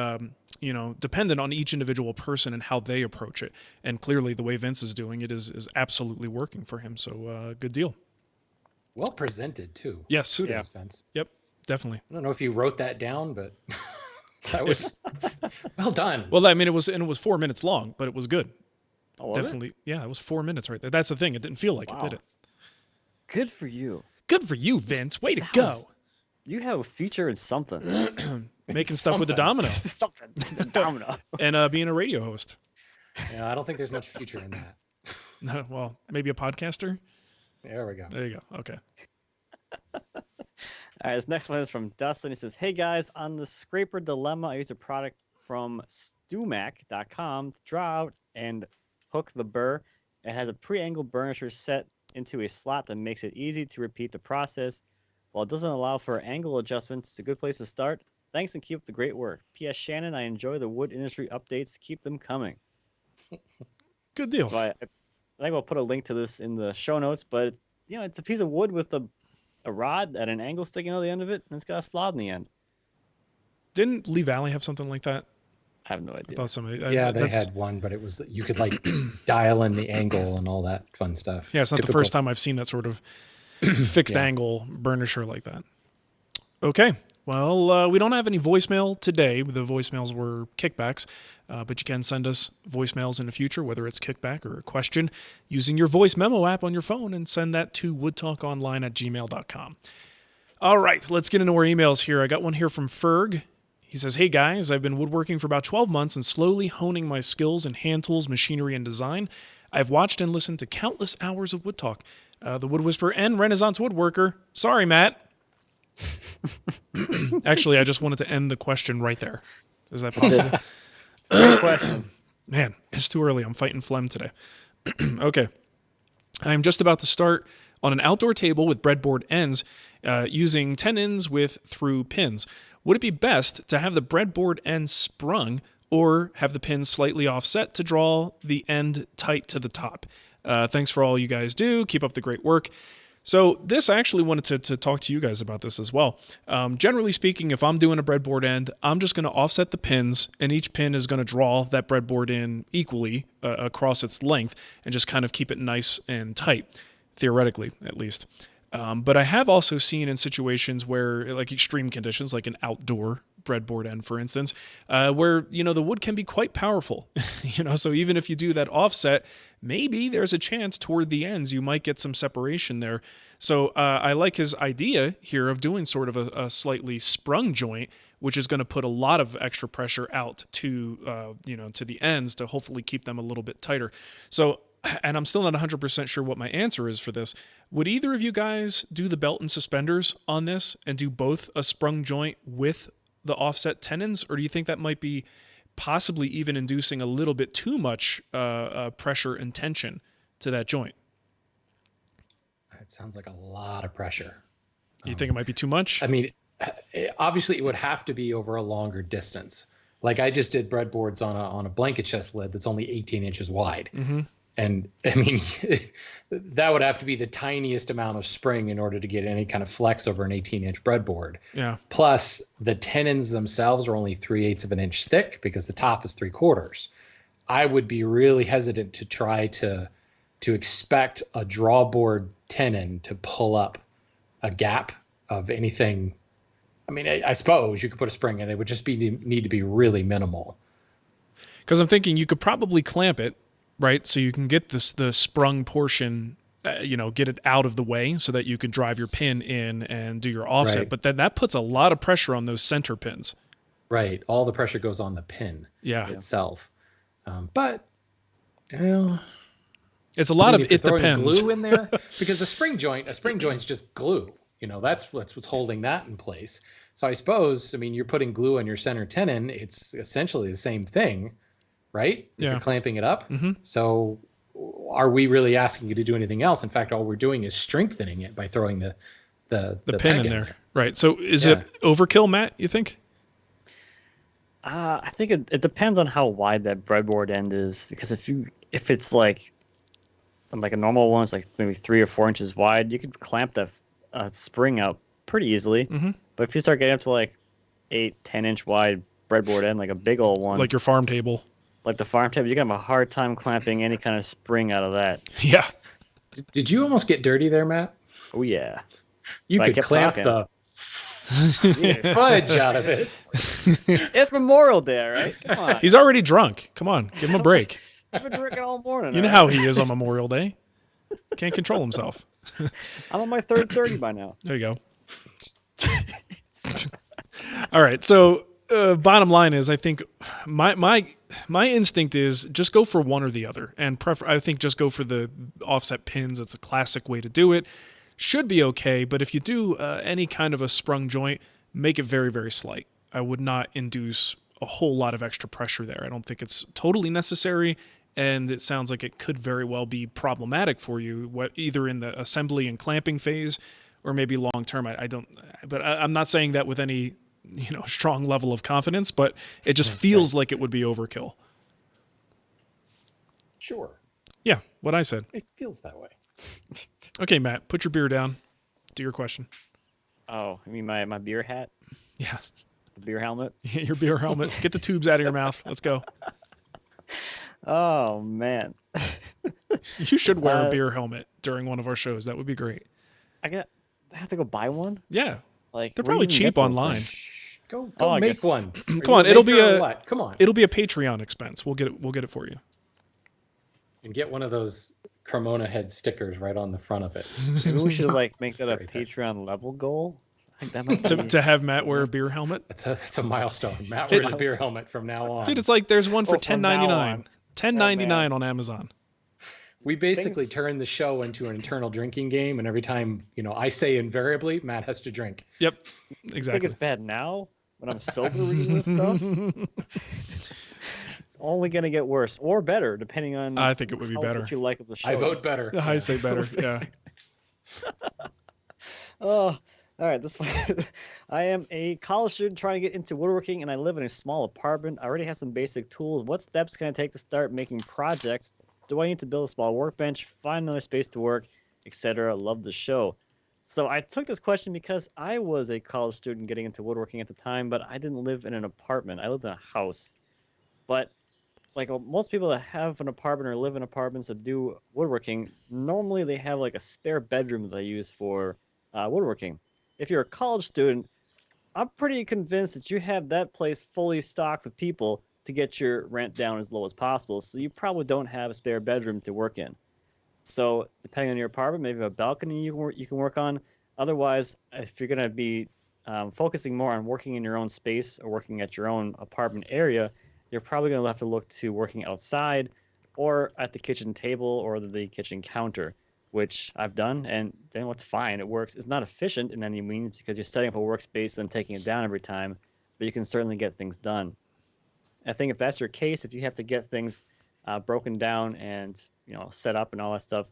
dependent on each individual person and how they approach it. And clearly, the way Vince is doing it is absolutely working for him. So good deal. Well presented too. Yes. Kudos, Vince. Yep. Definitely. I don't know if you wrote that down, but that was well done. Well, I mean, it was 4 minutes long, but it was good. Oh, was Definitely. It? Yeah, it was 4 minutes right there. That's the thing. It didn't feel like it, did it? Good for you. Good for you, Vince. Way to go. You have a feature in something. Making stuff with the domino. Something. The domino. And being a radio host. Yeah, I don't think there's much future in that. No, well, maybe a podcaster? There we go. There you go. Okay. All right, this next one is from Dustin. He says, "Hey guys, on the scraper dilemma, I use a product from stumac.com to draw out and hook the burr. It has a pre-angled burnisher set into a slot that makes it easy to repeat the process. While it doesn't allow for angle adjustments, it's a good place to start. Thanks and keep up the great work. P.S. Shannon, I enjoy the wood industry updates. Keep them coming." Good deal. So I think we'll put a link to this in the show notes, but it's a piece of wood with a rod at an angle sticking out the end of it, and it's got a slot in the end. Didn't Lee Valley have something like that? I have no idea. I thought somebody. They had one, but it was you could like dial in the angle and all that fun stuff. Yeah, it's not Typical. the first time I've seen that sort of fixed angle burnisher like that. Okay. Well, we don't have any voicemail today. The voicemails were kickbacks, but you can send us voicemails in the future, whether it's kickback or a question, using your voice memo app on your phone, and send that to woodtalkonline@gmail.com. All right, let's get into our emails here. I got one here from Ferg. He says, "Hey guys, I've been woodworking for about 12 months and slowly honing my skills in hand tools, machinery, and design. I've watched and listened to countless hours of Wood Talk. The Wood Whisperer and Renaissance Woodworker. Sorry, Matt." Actually, I just wanted to end the question right there. Is that possible? Good question. Man, it's too early. I'm fighting phlegm today. Okay. I'm just about to start on an outdoor table with breadboard ends using tenons with through pins. Would it be best to have the breadboard end sprung or have the pins slightly offset to draw the end tight to the top? Thanks for all you guys do. Keep up the great work. So this, I actually wanted to talk to you guys about this as well. Generally speaking, if I'm doing a breadboard end, I'm just going to offset the pins, and each pin is going to draw that breadboard in equally across its length and just kind of keep it nice and tight, theoretically at least. But I have also seen in situations where, like extreme conditions, like an outdoor breadboard end, for instance, where, the wood can be quite powerful, so even if you do that offset, maybe there's a chance toward the ends you might get some separation there. So I like his idea here of doing sort of a slightly sprung joint, which is going to put a lot of extra pressure out to, to the ends to hopefully keep them a little bit tighter. So, and I'm still not 100% sure what my answer is for this. Would either of you guys do the belt and suspenders on this and do both a sprung joint with the offset tenons, or do you think that might be possibly even inducing a little bit too much pressure and tension to that joint? It sounds like a lot of pressure. You think it might be too much? I mean, obviously it would have to be over a longer distance. Like I just did breadboards on a blanket chest lid that's only 18 inches wide. Mm-hmm. And I mean, that would have to be the tiniest amount of spring in order to get any kind of flex over an 18-inch breadboard. Yeah. Plus, the tenons themselves are only 3/8 of an inch thick because the top is 3/4. I would be really hesitant to try to expect a drawboard tenon to pull up a gap of anything. I mean, I suppose you could put a spring in it. It would just need to be really minimal. Because I'm thinking you could probably clamp it, right? So you can get the sprung portion, get it out of the way so that you can drive your pin in and do your offset. Right. But then that puts a lot of pressure on those center pins. Right. All the pressure goes on the pin itself. But, it's a lot of it throwing depends. glue in there because a spring joint's just glue. That's what's holding that in place. So I suppose, you're putting glue on your center tenon. It's essentially the same thing, right? If you're clamping it up. Mm-hmm. So are we really asking you to do anything else? In fact, all we're doing is strengthening it by throwing the pin in there. Right. So is it overkill, Matt, you think? I think it depends on how wide that breadboard end is, because if it's like a normal one, it's like maybe 3 or 4 inches wide, you could clamp the spring out pretty easily. Mm-hmm. But if you start getting up to like 8-10 inch wide breadboard end, like a big old one, Like your farm table. like the farm table, you're gonna have a hard time clamping any kind of spring out of that. Yeah. Did you almost get dirty there, Matt? Oh yeah. You But I could kept clamp talking. the fudge out of it. It's Memorial Day, right? Come on. He's already drunk. Come on, give him a break. I've been drinking all morning. You know all how he is on Memorial Day. Can't control himself. right? I'm on my third 30 by now. There you go. All right. So, bottom line is, I think my instinct is just go for one or the other, and I think just go for the offset pins. It's a classic way to do it. Should be okay, but if you do any kind of a sprung joint, make it very, very slight. I would not induce a whole lot of extra pressure there. I don't think it's totally necessary, and it sounds like it could very well be problematic for you, either in the assembly and clamping phase, or maybe long term. I don't, but I'm not saying that with any strong level of confidence, but it just feels like it would be overkill. Sure. Yeah, what I said. It feels that way. Okay, Matt, put your beer down. Do your question. Oh, I mean my beer hat, Yeah, the beer helmet. your beer helmet. Get the tubes out of your mouth. Let's go. Oh man, You should wear a beer helmet during one of our shows. That would be great. I have to go buy one. Yeah, Like they're where do probably you even cheap get those online. things? Go Oh, I make guess- one. Come on, it'll be Come on. it'll be a Patreon expense. We'll get it for you. And get one of those Cremona head stickers right on the front of it. Maybe we should make that a Right there. Patreon level goal. I think that might be. To have Matt wear a beer helmet. That's a milestone. Matt wears a beer helmet from now on. Dude, it's like there's one for Oh, from now $10.99. on. $10.99 on Amazon. We basically Things- turn the show into an internal drinking game, and every time I say invariably, Matt has to drink. Yep, I think exactly. it's bad now when I'm sober reading this stuff. It's only gonna get worse or better depending on I think it would be how better. much you like of the show. I vote better. I say better. Yeah. Oh, all right. This one. I am a college student trying to get into woodworking, and I live in a small apartment. I already have some basic tools. What steps can I take to start making projects? Do I need to build a small workbench, find another space to work, etc.? Love the show. So I took this question because I was a college student getting into woodworking at the time, but I didn't live in an apartment. I lived in a house. But like most people that have an apartment or live in apartments that do woodworking, normally they have like a spare bedroom that they use for woodworking. If you're a college student, I'm pretty convinced that you have that place fully stocked with people to get your rent down as low as possible. So you probably don't have a spare bedroom to work in. So depending on your apartment, maybe a balcony you can work on. Otherwise, if you're going to be focusing more on working in your own space or working at your own apartment area, you're probably going to have to look to working outside or at the kitchen table or the kitchen counter, which I've done, and then it's fine. It works. It's not efficient in any means because you're setting up a workspace and taking it down every time, but you can certainly get things done. I think if that's your case, if you have to get things broken down and set up and all that stuff,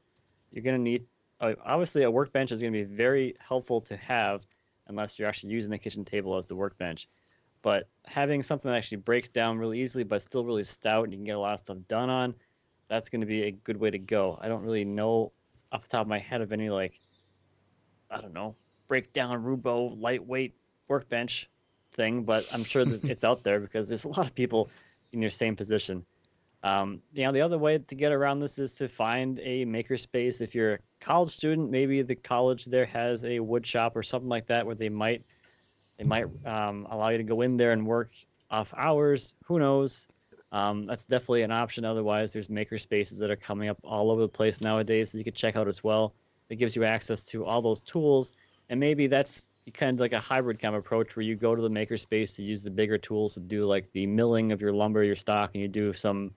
you're going to need obviously a workbench is going to be very helpful to have unless you're actually using the kitchen table as the workbench. But having something that actually breaks down really easily but still really stout and you can get a lot of stuff done on, that's going to be a good way to go. I don't really know off the top of my head of any break down Rubo lightweight workbench thing, but I'm sure that it's out there because there's a lot of people in your same position. The other way to get around this is to find a makerspace. If you're a college student, maybe the college there has a wood shop or something like that where they might allow you to go in there and work off hours. Who knows? That's definitely an option. Otherwise, there's maker spaces that are coming up all over the place nowadays that you could check out as well. It gives you access to all those tools, and maybe that's kind of like a hybrid kind of approach where you go to the maker space to use the bigger tools to do like the milling of your lumber, your stock, and you do some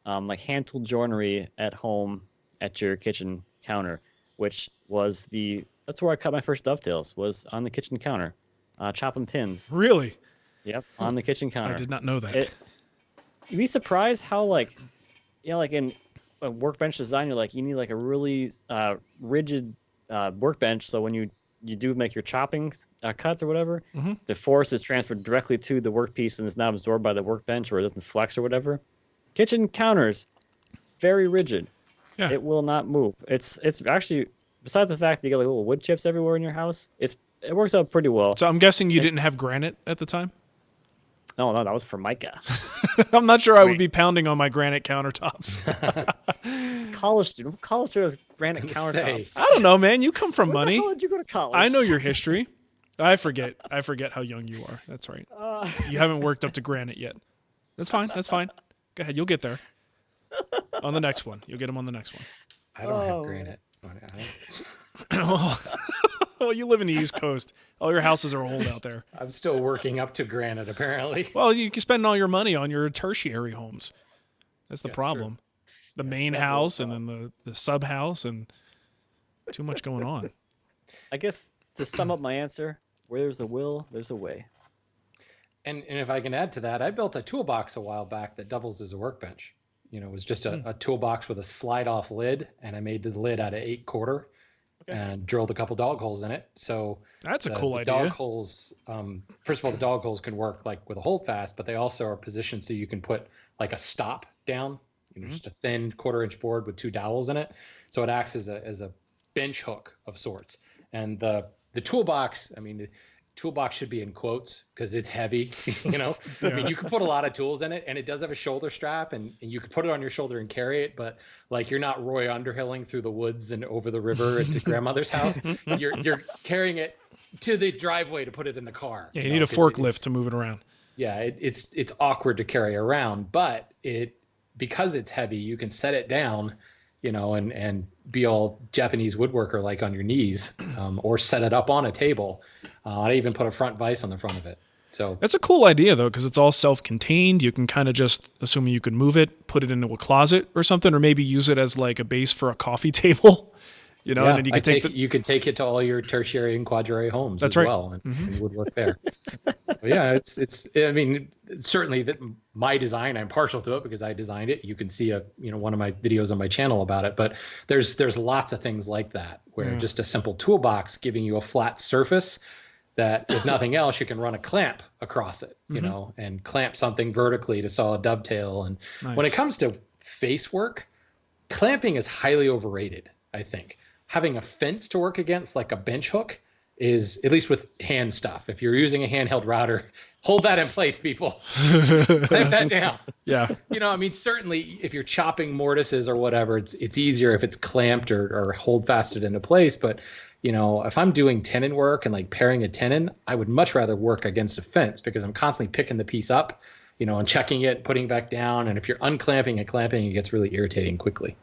like hand tool joinery at home at your kitchen counter, which was that's where I cut my first dovetails, was on the kitchen counter, chopping pins. Really? Yep, on the kitchen counter. I did not know that. You'd be surprised how like in a workbench design, you need like a really rigid workbench. So when you do make your chopping cuts or whatever, the force is transferred directly to the workpiece and is not absorbed by the workbench or it doesn't flex or whatever. Kitchen counters, very rigid. Yeah. It will not move. It's actually, besides the fact that you got like little wood chips everywhere in your house, it works out pretty well. So I'm guessing you didn't have granite at the time? No, that was for Micah. I'm not sure I would be pounding on my granite countertops. College student. College student has granite gonna say. countertops. I don't know, man. You come from Where money. the hell did you go to college? I know your history. I forget how young you are. That's right. You haven't worked up to granite yet. That's fine. That's fine. Go ahead. You'll get there. On the next one. You'll get them on the next one. I don't have granite. Well, you live in the East Coast. All your houses are old out there. I'm still working up to granite, apparently. Well, you can spend all your money on your tertiary homes. That's the That's problem. The main house and then the sub house and too much going on. I guess to sum up my answer, where there's a will, there's a way. And if I can add to that, I built a toolbox a while back that doubles as a workbench. You know, it was just a toolbox with a slide-off lid, and I made the lid out of 8/4 and drilled a couple dog holes in it. So That's a cool the idea. dog holes, first of all, the dog holes can work like with a holdfast, but they also are positioned so you can put like a stop down, you know, just a thin 1/4-inch board with 2 dowels in it. So it acts as a bench hook of sorts. And the toolbox, I mean, the toolbox should be in quotes because it's heavy, you know. I mean, you can put a lot of tools in it, and it does have a shoulder strap, and you can put it on your shoulder and carry it, but like you're not Roy Underhilling through the woods and over the river to grandmother's house. You're carrying it to the driveway to put it in the car. Yeah, you need a forklift to move it around. Yeah, it's awkward to carry around, but because it's heavy, you can set it down, you know, and be all Japanese woodworker like on your knees, or set it up on a table. I even put a front vise on the front of it. So That's a cool idea though, because it's all self-contained. You can kind of just, assuming you can move it, put it into a closet or something, or maybe use it as like a base for a coffee table. You know, yeah, and then you can take you could take it to all your tertiary and quadriary homes That's as right. well, and woodwork there. So, yeah, it's. I mean, certainly that my design. I'm partial to it because I designed it. You can see one of my videos on my channel about it. But there's lots of things like that where just a simple toolbox giving you a flat surface that, if nothing else, you can run a clamp across it, you know, and clamp something vertically to saw a dovetail. And when it comes to face work, clamping is highly overrated, I think. Having a fence to work against, like a bench hook, is, at least with hand stuff. If you're using a handheld router, hold that in place, people. Clamp that down. Yeah. You know, I mean, certainly if you're chopping mortises or whatever, it's easier if it's clamped or hold fasted into place. But, you know, if I'm doing tenon work and like pairing a tenon, I would much rather work against a fence because I'm constantly picking the piece up, you know, and checking it, putting it back down. And if you're unclamping and clamping, it gets really irritating quickly.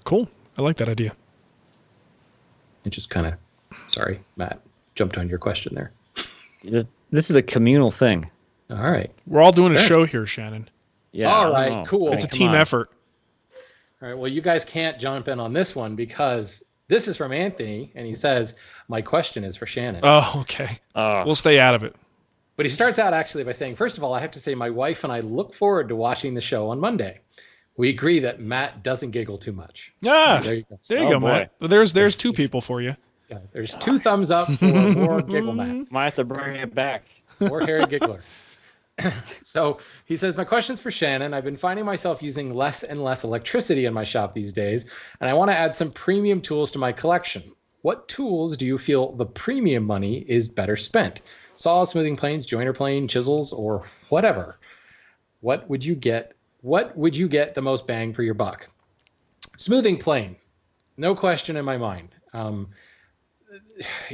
Cool. I like that idea. It just kind of, sorry, Matt, jumped on your question there. This is a communal thing. All right. We're all doing a show here, Shannon. Yeah. All I right, know. cool. It's a Come team on. effort. All right. Well, you guys can't jump in on this one because this is from Anthony, and he says, my question is for Shannon. Oh, okay. We'll stay out of it. But he starts out actually by saying, first of all, I have to say my wife and I look forward to watching the show on Monday. We agree that Matt doesn't giggle too much. Ah, There you go. there you Oh, go, boy. Matt. Well, there's two people for you. Yeah, there's 2 thumbs up for more giggle Matt. Might have to bring it back. More hairy giggler. So he says, my question's for Shannon. I've been finding myself using less and less electricity in my shop these days, and I want to add some premium tools to my collection. What tools do you feel the premium money is better spent? Saw, smoothing planes, joiner plane, chisels, or whatever. What would you get the most bang for your buck? Smoothing plane, no question in my mind.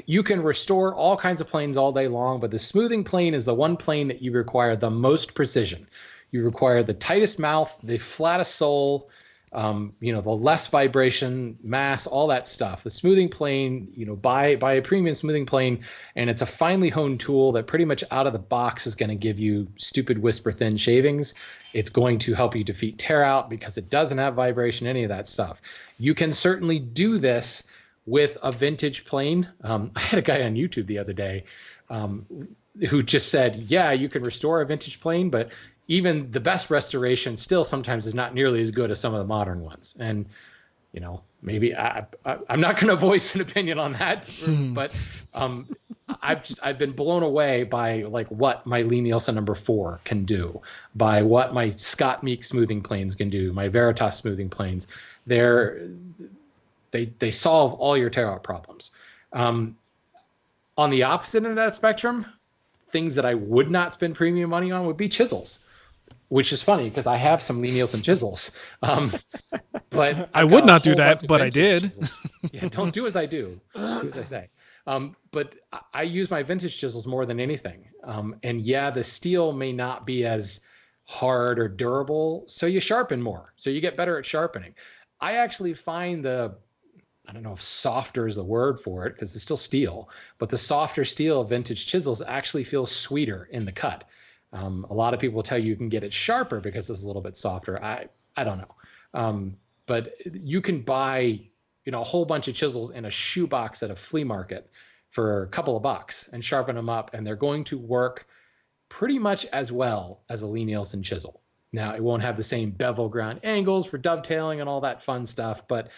You can restore all kinds of planes all day long, but the smoothing plane is the one plane that you require the most precision. You require the tightest mouth, the flattest sole, the less vibration, mass, all that stuff. The smoothing plane, buy a premium smoothing plane, and it's a finely honed tool that pretty much out of the box is going to give you stupid whisper thin shavings. It's going to help you defeat tear out because it doesn't have vibration, any of that stuff. You can certainly do this with a vintage plane. I had a guy on YouTube the other day who just said, yeah, you can restore a vintage plane, but even the best restoration still sometimes is not nearly as good as some of the modern ones. And, maybe I'm not going to voice an opinion on that, but I've been blown away by like what my Lee Nielsen number 4 can do, by what my Scott Meek smoothing planes can do, my Veritas smoothing planes. They solve all your tear out problems. On the opposite end of that spectrum, things that I would not spend premium money on would be chisels, which is funny because I have some Lee Nielsen chisels. But I I've would got a not do whole that, bunch of but I vintage did. chisels. Yeah, don't do as I do. Do as I say. But I use my vintage chisels more than anything. And yeah, the steel may not be as hard or durable, so you sharpen more. So you get better at sharpening. I actually find I don't know if softer is the word for it because it's still steel, but the softer steel of vintage chisels actually feels sweeter in the cut. A lot of people will tell you can get it sharper because it's a little bit softer. I don't know. But you can buy, a whole bunch of chisels in a shoebox at a flea market for a couple of bucks and sharpen them up, and they're going to work pretty much as well as a Lee Nielsen chisel. Now, it won't have the same bevel ground angles for dovetailing and all that fun stuff, but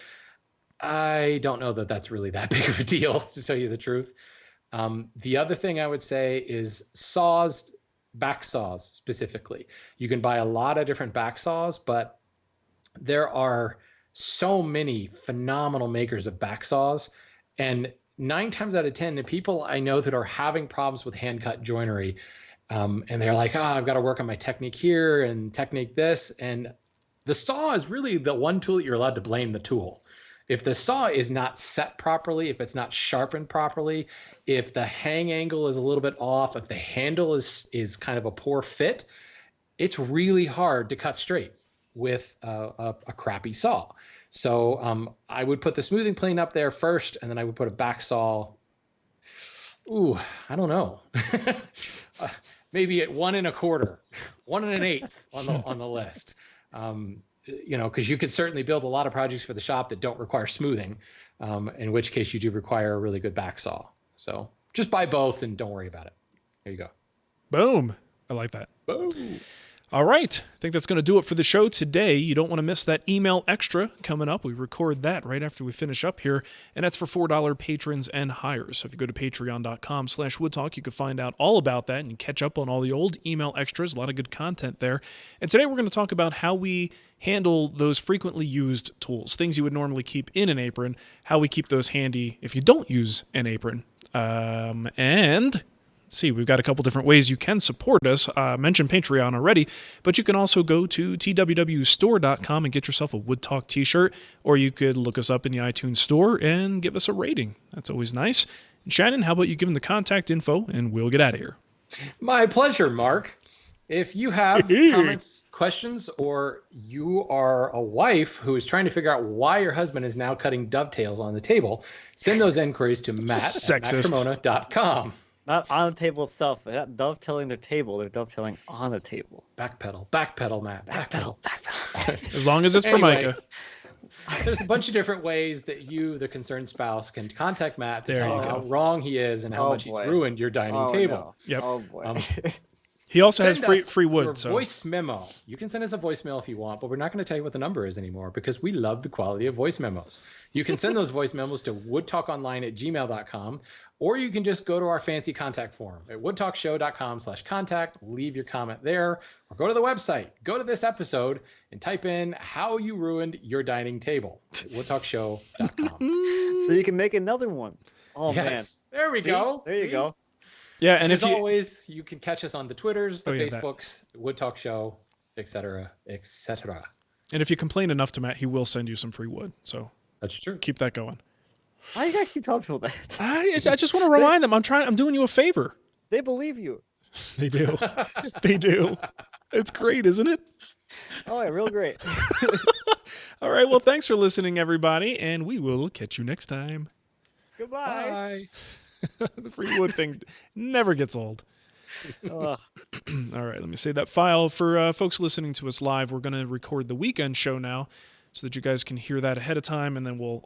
I don't know that that's really that big of a deal, to tell you the truth. The other thing I would say is saws, back saws specifically. You can buy a lot of different back saws, but there are so many phenomenal makers of back saws. And 9 times out of 10, the people I know that are having problems with hand cut joinery, and they're like, I've got to work on my technique here and technique this. And the saw is really the one tool that you're allowed to blame the tool. If the saw is not set properly, if it's not sharpened properly, if the hang angle is a little bit off, if the handle is kind of a poor fit, it's really hard to cut straight with a crappy saw. So I would put the smoothing plane up there first, and then I would put a back saw. Ooh, I don't know. Maybe at 1 1/4, 1 1/8 on the list. Because you could certainly build a lot of projects for the shop that don't require smoothing, in which case you do require a really good back saw. So just buy both and don't worry about it. There you go. Boom. I like that. Boom. All right. I think that's going to do it for the show today. You don't want to miss that email extra coming up. We record that right after we finish up here, and that's for $4 patrons and hires. So if you go to patreon.com/woodtalk, you can find out all about that and catch up on all the old email extras. A lot of good content there. And today we're going to talk about how we handle those frequently used tools, things you would normally keep in an apron, how we keep those handy if you don't use an apron. And let's see, we've got a couple different ways you can support us. I mentioned Patreon already, but you can also go to twwstore.com and get yourself a Wood Talk t-shirt, or you could look us up in the iTunes store and give us a rating. That's always nice. And Shannon, how about you give them the contact info, and we'll get out of here. My pleasure, Mark. If you have comments, questions, or you are a wife who is trying to figure out why your husband is now cutting dovetails on the table, send those inquiries to matt@mattcremona.com. Not on the table itself. They're not dovetailing their table. They're dovetailing on the table. Backpedal, Matt. Backpedal. As long as it's for Anyway, Micah. There's a bunch of different ways that you, the concerned spouse, can contact Matt to tell you how wrong he is and how much he's ruined your dining table. No. Yep. Oh, boy. He also has Send us free wood. your So voice memo. You can send us a voicemail if you want, but we're not going to tell you what the number is anymore because we love the quality of voice memos. You can send those voice memos to woodtalkonline@gmail.com, or you can just go to our fancy contact form at woodtalkshow.com/contact, leave your comment there, or go to the website, go to this episode, and type in how you ruined your dining table at woodtalkshow.com. So you can make another one. Oh, Yes, there we See? go. There you See? go. yeah, and As if you always, you can catch us on the Twitters, the yeah, that. Facebooks, Wood Talk Show, etc., etc. and if you complain enough to Matt, he will send you some free wood. So That's true. keep that going. Why you gotta keep telling people that? I just want to remind them. I'm doing you a favor. They believe you. They do. They do. It's great, isn't it? Oh, yeah, real great. All right. Well, thanks for listening, everybody, and we will catch you next time. Goodbye. Bye. The free wood thing never gets old. Ugh. All right. Let me save that file. For folks listening to us live, we're going to record the weekend show now so that you guys can hear that ahead of time, and then we'll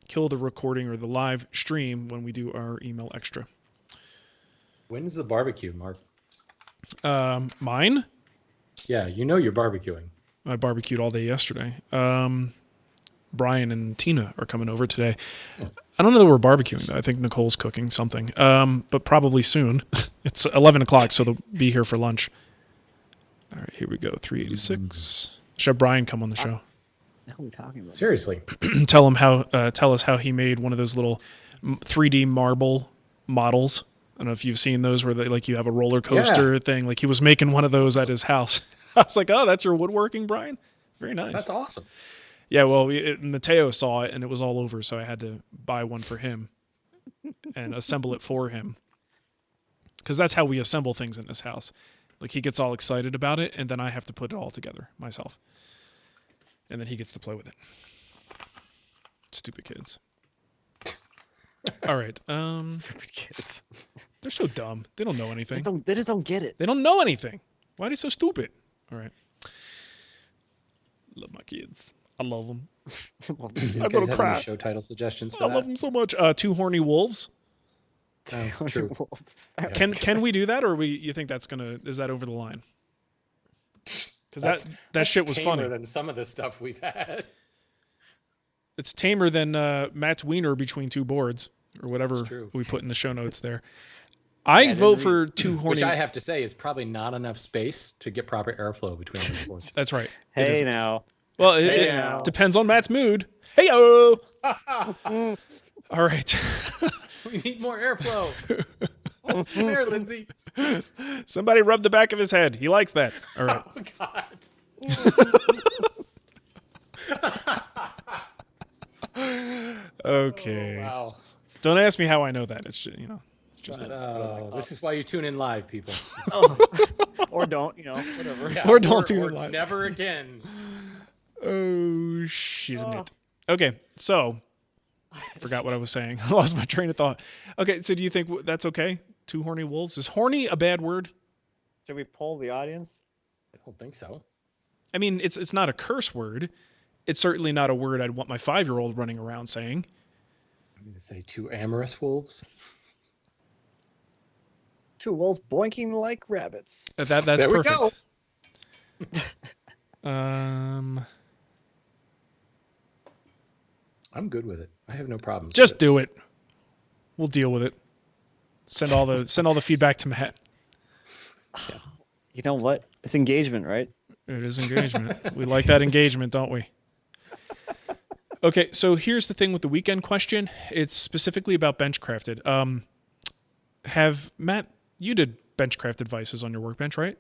kill the recording or the live stream when we do our email extra. When's the barbecue, Mark? Mine? Yeah, you know you're barbecuing. I barbecued all day yesterday. Brian and Tina are coming over today. I don't know that we're barbecuing, though. I think Nicole's cooking something, but probably soon. It's 11 o'clock, so they'll be here for lunch. All right, here we go. 386. Should have Brian come on the show. What are we talking about? Seriously. Tell us how he made one of those little 3D marble models I don't know if you've seen those where they, like you have a roller coaster thing. Like he was making one of those at his house. I was like, oh, that's your woodworking, Brian? Very nice. That's awesome. Yeah, well, Mateo saw it and it was all over, so I had to buy one for him and assemble it for him. Because that's how we assemble things in this house. Like he gets all excited about it, and then I have to put it all together myself. And then he gets to play with it. Stupid kids. All right. Stupid kids. They're so dumb. They don't know anything. They just don't get it. They don't know anything. Why are they so stupid? All right. Love my kids. I love them. You I'm guys gonna have cry. any show title suggestions for I that? love them so much. Two horny wolves. Oh, true. Can we do that, or you think that's is that over the line? Because that shit was tamer funny. than some of the stuff we've had. It's tamer than Matt's wiener between two boards, or whatever true. we put in the show notes there. I vote for two horny. Which I have to say is probably not enough space to get proper airflow between those boards. That's right. It Hey is. now. Well, it now. depends on Matt's mood. Hey-o! All right. We need more airflow. There, Lindsay. Somebody rub the back of his head. He likes that. All right. Oh, God. Okay. Wow. Don't ask me how I know that. It's just, it's just This is why you tune in live, people. Or don't, whatever. Yeah, Or don't tune in live. Never again. Oh, she's a nit. Okay, so I forgot what I was saying. I lost my train of thought. Okay, so do you think that's okay? Two horny wolves? Is horny a bad word? Should we poll the audience? I don't think so. I mean, it's not a curse word. It's certainly not a word I'd want my 5-year-old running around saying. I'm going to say two amorous wolves. Two wolves boinking like rabbits. That's There we perfect. go. I'm good with it. I have no problem. Just do it. We'll deal with it. Send all the feedback to Matt. You know what? It's engagement, right? It is engagement. We like that engagement, don't we? Okay, so here's the thing with the weekend question. It's specifically about Benchcrafted. Matt, you did Benchcrafted vices on your workbench, right?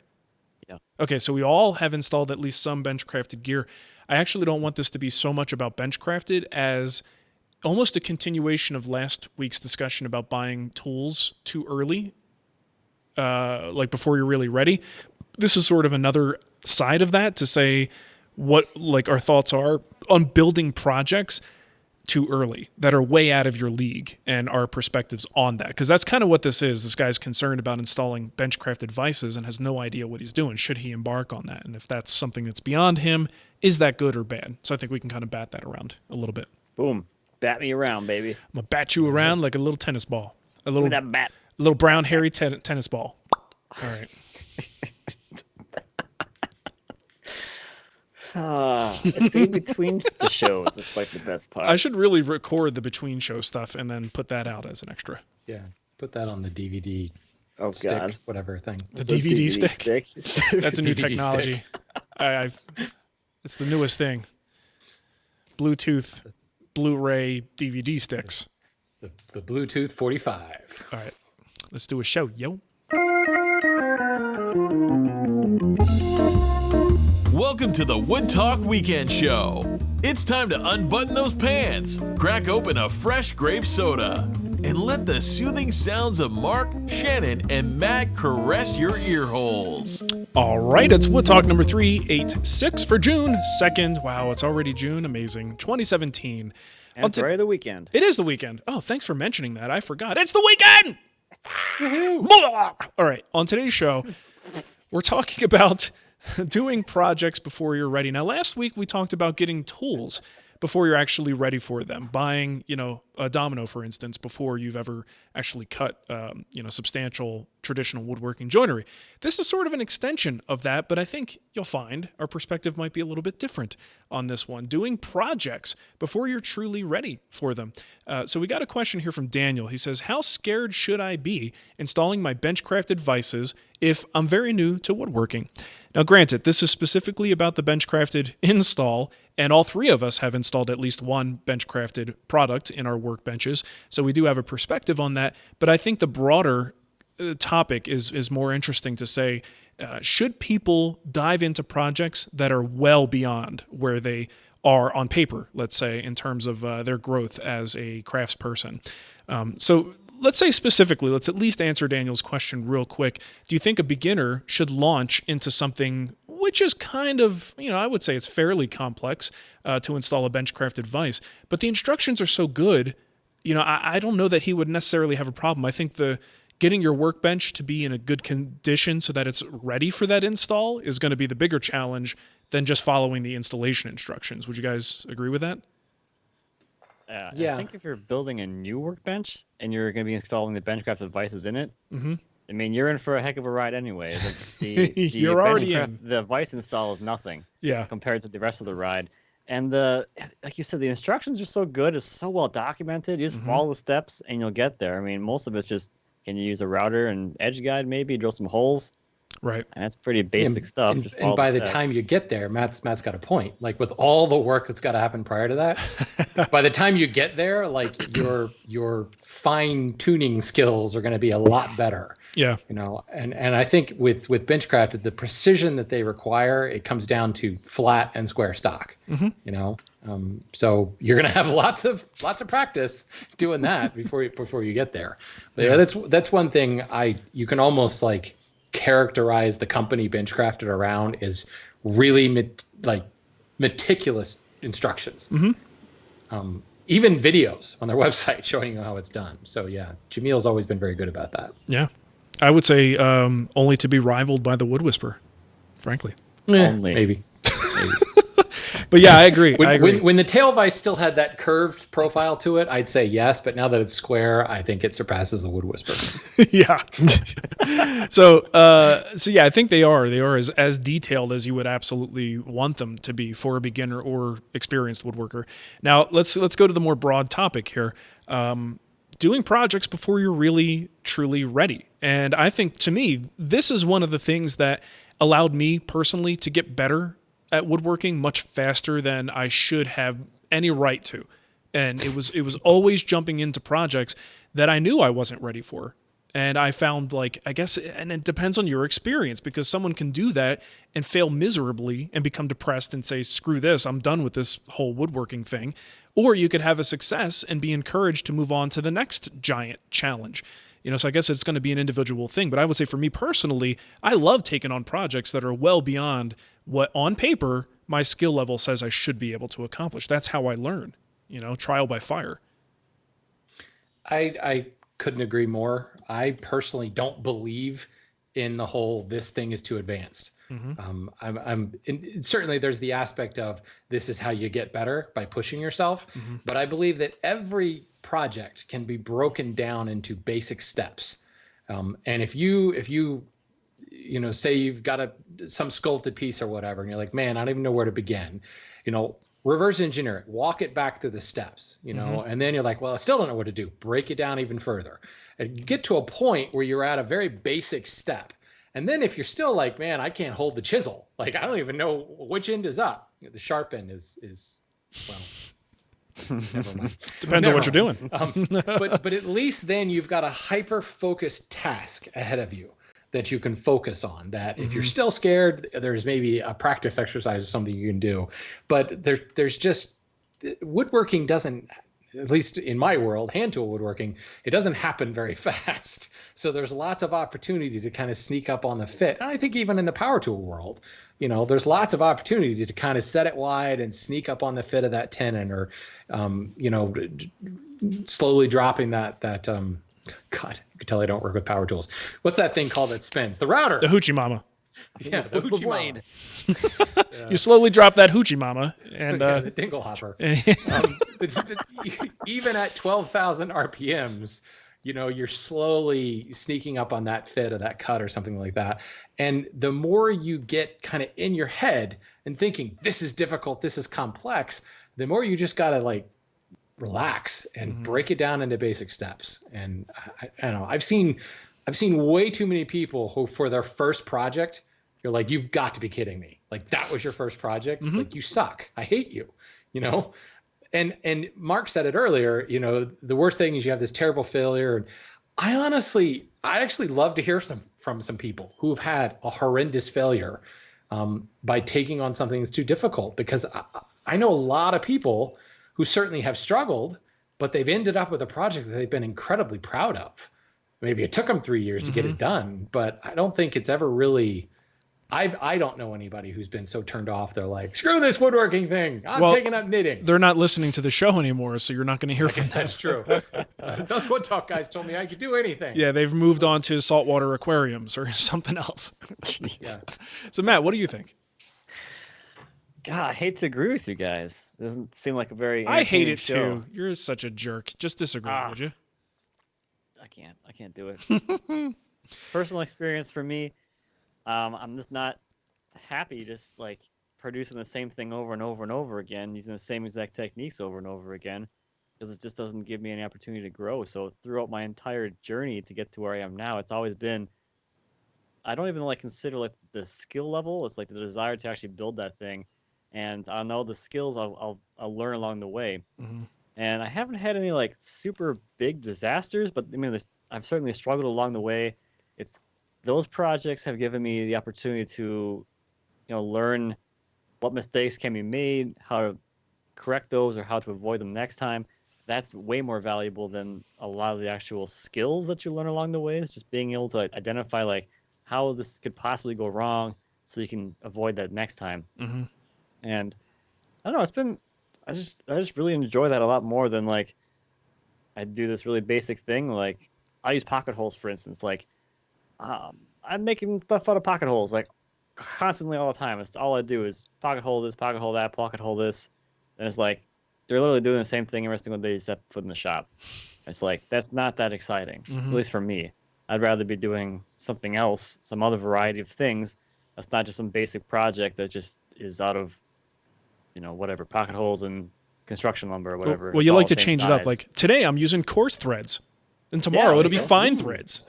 Yeah. Okay, so we all have installed at least some Benchcrafted gear. I actually don't want this to be so much about Benchcrafted as almost a continuation of last week's discussion about buying tools too early, like before you're really ready. This is sort of another side of that to say what like our thoughts are on building projects too early that are way out of your league and our perspectives on that. Because that's kind of what this is. This guy's concerned about installing Benchcrafted vices and has no idea what he's doing. Should he embark on that? And if that's something that's beyond him, is that good or bad? So I think we can kind of bat that around a little bit. Boom. Bat me around, baby. I'm going to bat you around like a little tennis ball. A Give me that bat. little brown hairy tennis ball. All right. It's in between the shows. It's like the best part. I should really record the between show stuff and then put that out as an extra. Yeah, put that on the DVD Oh stick, God. whatever thing. The DVD stick. That's a new DVD technology. stick. It's the newest thing. Bluetooth, Blu-ray, DVD sticks. The Bluetooth 45. All right, let's do a show, yo. Welcome to the Wood Talk Weekend Show. It's time to unbutton those pants, crack open a fresh grape soda, and let the soothing sounds of Mark, Shannon, and Matt caress your ear holes. All right, it's Wood Talk number 386 for June 2nd. Wow, it's already June. Amazing. 2017. And it's already the weekend. It is the weekend. Oh, thanks for mentioning that. I forgot. It's the weekend! All right, on today's show, we're talking about doing projects before you're ready. Now, last week we talked about getting tools before you're actually ready for them. Buying, a domino, for instance, before you've ever actually cut, substantial traditional woodworking joinery. This is sort of an extension of that, but I think you'll find our perspective might be a little bit different on this one. Doing projects before you're truly ready for them. So we got a question here from Daniel. He says, how scared should I be installing my Benchcrafted vices if I'm very new to woodworking? Now, granted, this is specifically about the Benchcrafted install, and all three of us have installed at least one Benchcrafted product in our workbenches, so we do have a perspective on that. But I think the broader topic is more interesting to say, should people dive into projects that are well beyond where they are on paper, let's say, in terms of their growth as a craftsperson? So let's say specifically, let's at least answer Daniel's question real quick. Do you think a beginner should launch into something which is kind of, I would say it's fairly complex to install a Benchcrafted vise, but the instructions are so good, I don't know that he would necessarily have a problem. I think getting your workbench to be in a good condition so that it's ready for that install is going to be the bigger challenge than just following the installation instructions. Would you guys agree with that? Yeah. I think if you're building a new workbench and you're going to be installing the Benchcrafted devices in it, I mean, you're in for a heck of a ride anyway. You're already in. The vice install is nothing compared to the rest of the ride. And like you said, the instructions are so good. It's so well documented. You just follow the steps and you'll get there. I mean, most of it's just, can you use a router and edge guide maybe, drill some holes? Right. And that's pretty basic stuff. And by the time you get there, Matt's got a point. Like with all the work that's got to happen prior to that, by the time you get there, like your fine tuning skills are going to be a lot better. Yeah. And I think with Benchcrafted, the precision that they require, it comes down to flat and square stock. So you're going to have lots of practice doing that before you get there. But yeah, that's one thing you can almost like characterize the company Benchcrafted around is really meticulous instructions. Even videos on their website showing you how it's done. So yeah, Jamil's always been very good about that. Yeah. I would say only to be rivaled by the Wood Whisperer, frankly. Only. Maybe. But yeah, I agree. When the tail vise still had that curved profile to it, I'd say yes. But now that it's square, I think it surpasses the Wood Whisperer. Yeah. So yeah, I think they are as detailed as you would absolutely want them to be for a beginner or experienced woodworker. Now let's go to the more broad topic here. Doing projects before you're really truly ready. And I think, to me, this is one of the things that allowed me personally to get better at woodworking much faster than I should have any right to. And it was always jumping into projects that I knew I wasn't ready for. And I found, I guess, and it depends on your experience, because someone can do that and fail miserably and become depressed and say, screw this, I'm done with this whole woodworking thing. Or you could have a success and be encouraged to move on to the next giant challenge. So I guess it's going to be an individual thing. But I would say for me personally, I love taking on projects that are well beyond what on paper my skill level says I should be able to accomplish. That's how I learn, trial by fire. I couldn't agree more. I personally don't believe in the whole this thing is too advanced. Certainly there's the aspect of this is how you get better by pushing yourself, but I sbelieve that every project can be broken down into basic steps. And if you say you've got some sculpted piece or whatever, and you're like, man, I don't even know where to begin, reverse engineer it, walk it back through the steps, and then you're like, well, I still don't know what to do. Break it down even further. And you get to a point where you're at a very basic step. And then if you're still like, man, I can't hold the chisel, I don't even know which end is up. The sharp end is well, never mind. Depends on what you're doing. But at least then you've got a hyper-focused task ahead of you that you can focus on. That if you're still scared, there's maybe a practice exercise or something you can do. But there's just woodworking doesn't, at least in my world, hand tool woodworking, it doesn't happen very fast. So there's lots of opportunity to kind of sneak up on the fit. And I think even in the power tool world, there's lots of opportunity to kind of set it wide and sneak up on the fit of that tenon, or, slowly dropping that God, you can tell I don't work with power tools. What's that thing called that spins? The router. The hoochie mama. Yeah, the hoochie blade. You slowly drop that hoochie mama, and the dingle hopper. Even at 12,000 RPMs, you're slowly sneaking up on that fit of that cut or something like that. And the more you get kind of in your head and thinking, this is difficult, this is complex, the more you just got to relax and break it down into basic steps. And I don't know, I've seen way too many people who, for their first project, you're like, you've got to be kidding me. That was your first project? You suck. I hate you, And Mark said it earlier, the worst thing is you have this terrible failure. And I'd actually love to hear from some people who've had a horrendous failure by taking on something that's too difficult, because I know a lot of people who certainly have struggled, but they've ended up with a project that they've been incredibly proud of. Maybe it took them 3 years to get it done, but I don't think it's ever really, I don't know anybody who's been so turned off. They're like, screw this woodworking thing. I'm taking up knitting. They're not listening to the show anymore, so you're not going to hear from them. That's true. Those Wood Talk guys told me I could do anything. Yeah, they've moved on to saltwater aquariums or something else. Yeah. So, Matt, what do you think? God, I hate to agree with you guys. It doesn't seem like a very I hate entertaining it show. too. You're such a jerk. Just disagree, would you? I can't do it. Personal experience for me, I'm just not happy just like producing the same thing over and over and over again, using the same exact techniques over and over again, because it just doesn't give me any opportunity to grow. So throughout my entire journey to get to where I am now, it's always been, I don't even like consider like the skill level. It's like the desire to actually build that thing, and I'll know the skills I'll learn along the way. And I haven't had any like super big disasters, but I mean, I've certainly struggled along the way. It's those projects have given me the opportunity to, learn what mistakes can be made, how to correct those, or how to avoid them next time. That's way more valuable than a lot of the actual skills that you learn along the way. It's just being able to identify like how this could possibly go wrong, so you can avoid that next time. And I don't know, I just really enjoy that a lot more than like I do this really basic thing. Like I use pocket holes, for instance. Like I'm making stuff out of pocket holes like constantly all the time. It's all I do is pocket hole this, pocket hole that, pocket hole this. And it's like they're literally doing the same thing every single day you step foot in the shop. It's like that's not that exciting, at least for me. I'd rather be doing something else, some other variety of things. That's not just some basic project that just is out of whatever, pocket holes and construction lumber or whatever. Well, you like to change it up. Like today I'm using coarse threads, and tomorrow it'll be fine threads.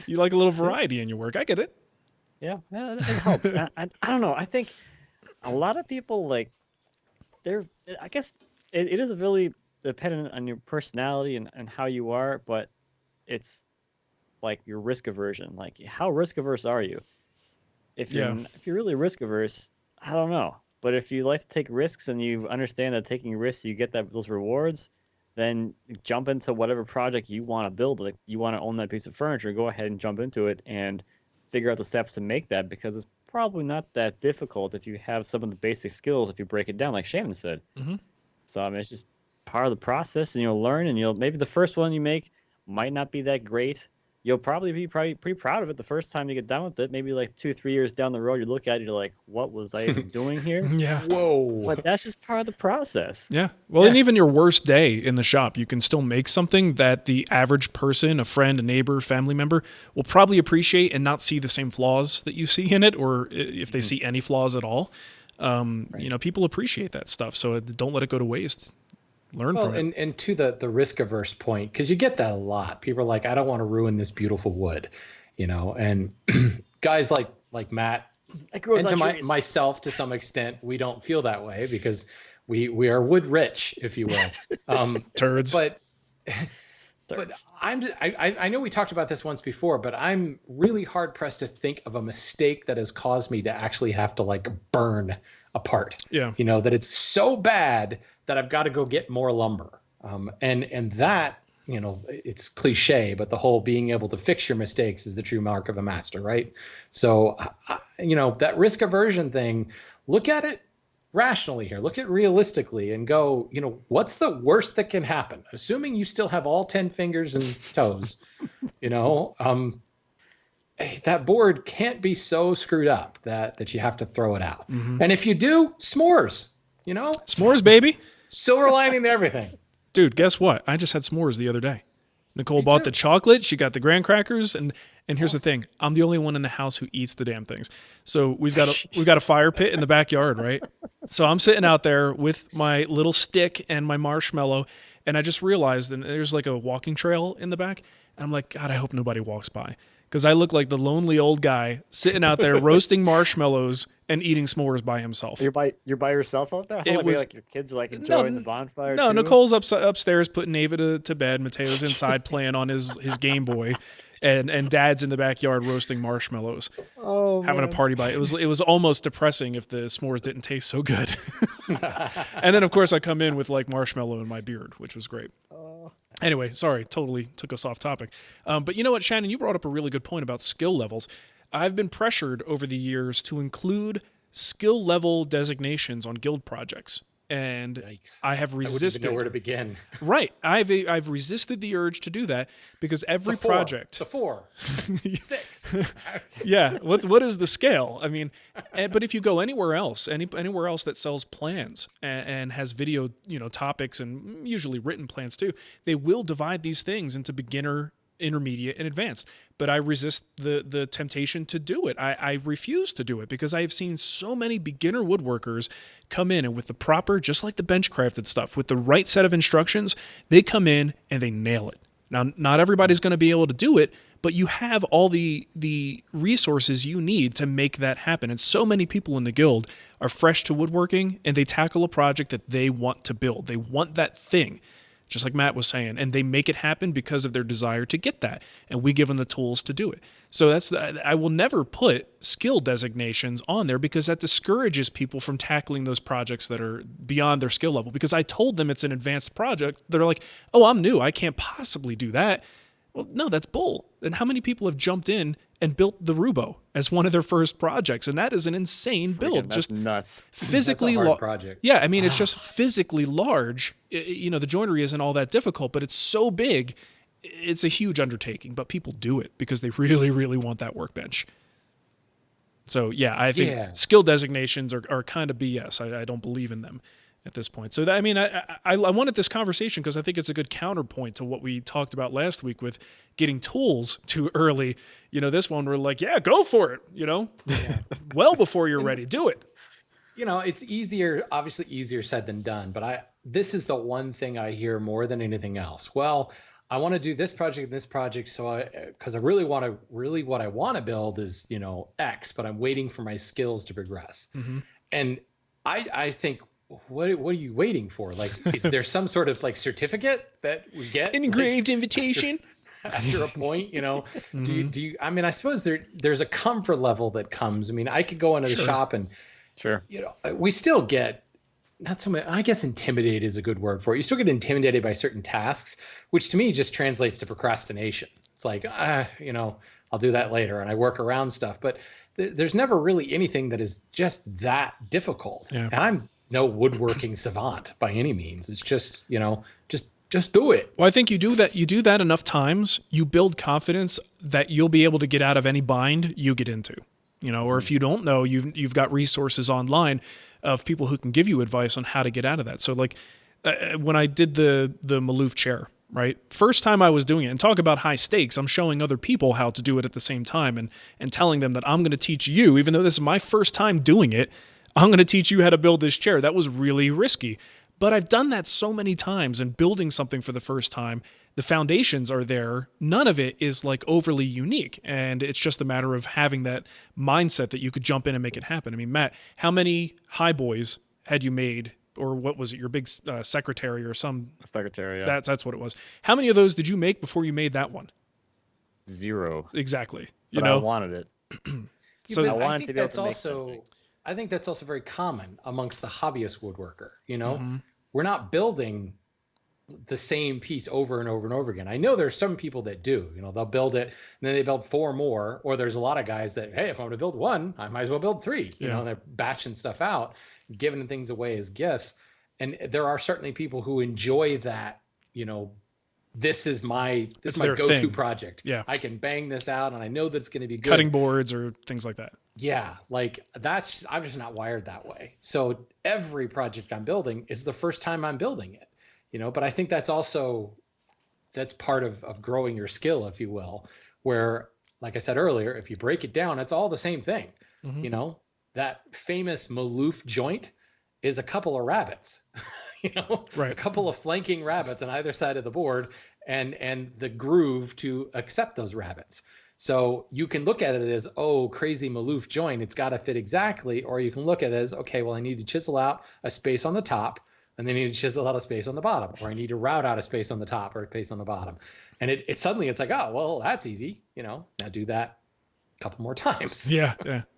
You like a little variety in your work. I get it. Yeah, it helps. I don't know. I think a lot of people like I guess it is really dependent on your personality and how you are, but it's like your risk aversion. Like how risk averse are you? If you're really risk averse, I don't know. But if you like to take risks and you understand that taking risks, you get those rewards, then jump into whatever project you want to build. Like you want to own that piece of furniture, go ahead and jump into it and figure out the steps to make that, because it's probably not that difficult if you have some of the basic skills, if you break it down, like Shannon said. So I mean, it's just part of the process, and you'll learn, and maybe the first one you make might not be that great. You'll probably be pretty proud of it the first time you get done with it. Maybe like 2-3 years down the road, you look at it, you're like, what was I even doing here? Whoa. But that's just part of the process. Yeah. Well, and even your worst day in the shop, you can still make something that the average person, a friend, a neighbor, family member, will probably appreciate and not see the same flaws that you see in it, or if they see any flaws at all. People appreciate that stuff. So don't let it go to waste. Learn from it. And to the risk averse point, because you get that a lot. People are like, I don't want to ruin this beautiful wood, and guys like Matt and to myself to some extent, we don't feel that way because we are wood rich, if you will. Turds. But I know we talked about this once before, but I'm really hard pressed to think of a mistake that has caused me to actually have to like burn a part. Yeah. That it's so bad that I've got to go get more lumber. And that, it's cliche, but the whole being able to fix your mistakes is the true mark of a master, right? So, that risk aversion thing, look at it rationally here. Look at it realistically and go, what's the worst that can happen? Assuming you still have all 10 fingers and toes, that board can't be so screwed up that you have to throw it out. And if you do, s'mores, S'mores, baby. Silver lining to everything. Dude, guess what? I just had s'mores the other day. Nicole bought the chocolate. She got the graham crackers. And here's the thing. I'm the only one in the house who eats the damn things. So we've got a fire pit in the backyard, right? So I'm sitting out there with my little stick and my marshmallow. And I just realized, and there's like a walking trail in the back. And I'm like, God, I hope nobody walks by. because I look like the lonely old guy sitting out there roasting marshmallows and eating s'mores by himself. You're by yourself out there? How like your kids are like enjoying the bonfire? No, too? Nicole's upstairs putting Ava to bed. Mateo's inside playing on his Game Boy, and Dad's in the backyard roasting marshmallows, having a party by it. It was almost depressing if the s'mores didn't taste so good. And then of course I come in with like marshmallow in my beard, which was great. Anyway, sorry, totally took us off topic. But you know what, Shannon, you brought up a really good point about skill levels. I've been pressured over the years to include skill level designations on guild projects. And Yikes. I have resisted. I wouldn't even know where to begin. Right. I've resisted the urge to do that because every project. The 4. 6. Yeah. What is the scale? I mean, but if you go anywhere else, anywhere else that sells plans and has video, topics and usually written plans too, they will divide these things into beginner, intermediate, and advanced. But I resist the temptation to do it. I refuse to do it because I have seen so many beginner woodworkers come in and with the proper, just like the Benchcrafted stuff, with the right set of instructions, they come in and they nail it. Now, not everybody's going to be able to do it, but you have all the resources you need to make that happen. And so many people in the guild are fresh to woodworking and they tackle a project that they want to build. They want that thing, just like Matt was saying, and they make it happen because of their desire to get that. And we give them the tools to do it. So I will never put skill designations on there because that discourages people from tackling those projects that are beyond their skill level. Because I told them it's an advanced project. They're like, oh, I'm new. I can't possibly do that. Well, no, that's bull. And how many people have jumped in and built the Rubo as one of their first projects? And that is an insane build. That's just nuts. That's Physically a hard project. Yeah, I mean, it's just physically large. The joinery isn't all that difficult, but it's so big. It's a huge undertaking, but people do it because they really, really want that workbench. So, yeah, I think skill designations are kind of BS. I don't believe in them at this point. So, I wanted this conversation because I think it's a good counterpoint to what we talked about last week with getting tools too early. This one we're like, yeah, go for it, well before you're ready. Do it. It's obviously easier said than done, but this is the one thing I hear more than anything else. Well, I want to do this project and this project, because I really what I want to build is, X, but I'm waiting for my skills to progress. Mm-hmm. And I think, what are you waiting for? Like, is there some sort of like certificate that we get? An engraved invitation? After a point, Mm-hmm. do you, I mean, I suppose there's a comfort level that comes. I mean, I could go into the shop and, we still get, not so much, I guess intimidated is a good word for it. You still get intimidated by certain tasks, which to me just translates to procrastination. It's like, I'll do that later, and I work around stuff. But there's never really anything that is just that difficult. Yeah. And I'm no woodworking savant by any means. It's just, just do it. Well, I think you do that enough times, you build confidence that you'll be able to get out of any bind you get into. Or if you don't know, you've got resources online of people who can give you advice on how to get out of that. So like when I did the Maloof chair, right? First time I was doing it, and talk about high stakes, I'm showing other people how to do it at the same time and telling them that I'm going to teach you, even though this is my first time doing it, I'm going to teach you how to build this chair. That was really risky. But I've done that so many times, and building something for the first time, the foundations are there. None of it is like overly unique. And it's just a matter of having that mindset that you could jump in and make it happen. I mean, Matt, how many high boys had you made? Or what was it? Your big secretary or some secretary? Yeah. That's what it was. How many of those did you make before you made that one? 0. Exactly. I wanted it. So I wanted to be able to make something. I think that's also very common amongst the hobbyist woodworker. We're not building the same piece over and over and over again. I know there's some people that do, they'll build it and then they build 4 more, or there's a lot of guys that, hey, if I'm going to build 1, I might as well build 3, they're batching stuff out, giving things away as gifts. And there are certainly people who enjoy that, this is my go-to thing. Project. Yeah. I can bang this out and I know that's going to be good. Cutting boards or things like that. Yeah. Like I'm just not wired that way. So every project I'm building is the first time I'm building it, but I think that's part of growing your skill, if you will, where, like I said earlier, if you break it down, it's all the same thing. Mm-hmm. That famous Maloof joint is a couple of rabbits, right. A couple of flanking rabbits on either side of the board and the groove to accept those rabbits. So you can look at it as, oh, crazy Maloof joint. It's got to fit exactly. Or you can look at it as, okay, well, I need to chisel out a space on the top, and then I need to chisel out a space on the bottom. Or I need to route out a space on the top or a space on the bottom. And it suddenly it's like, oh, well, that's easy. Now do that a couple more times. Yeah.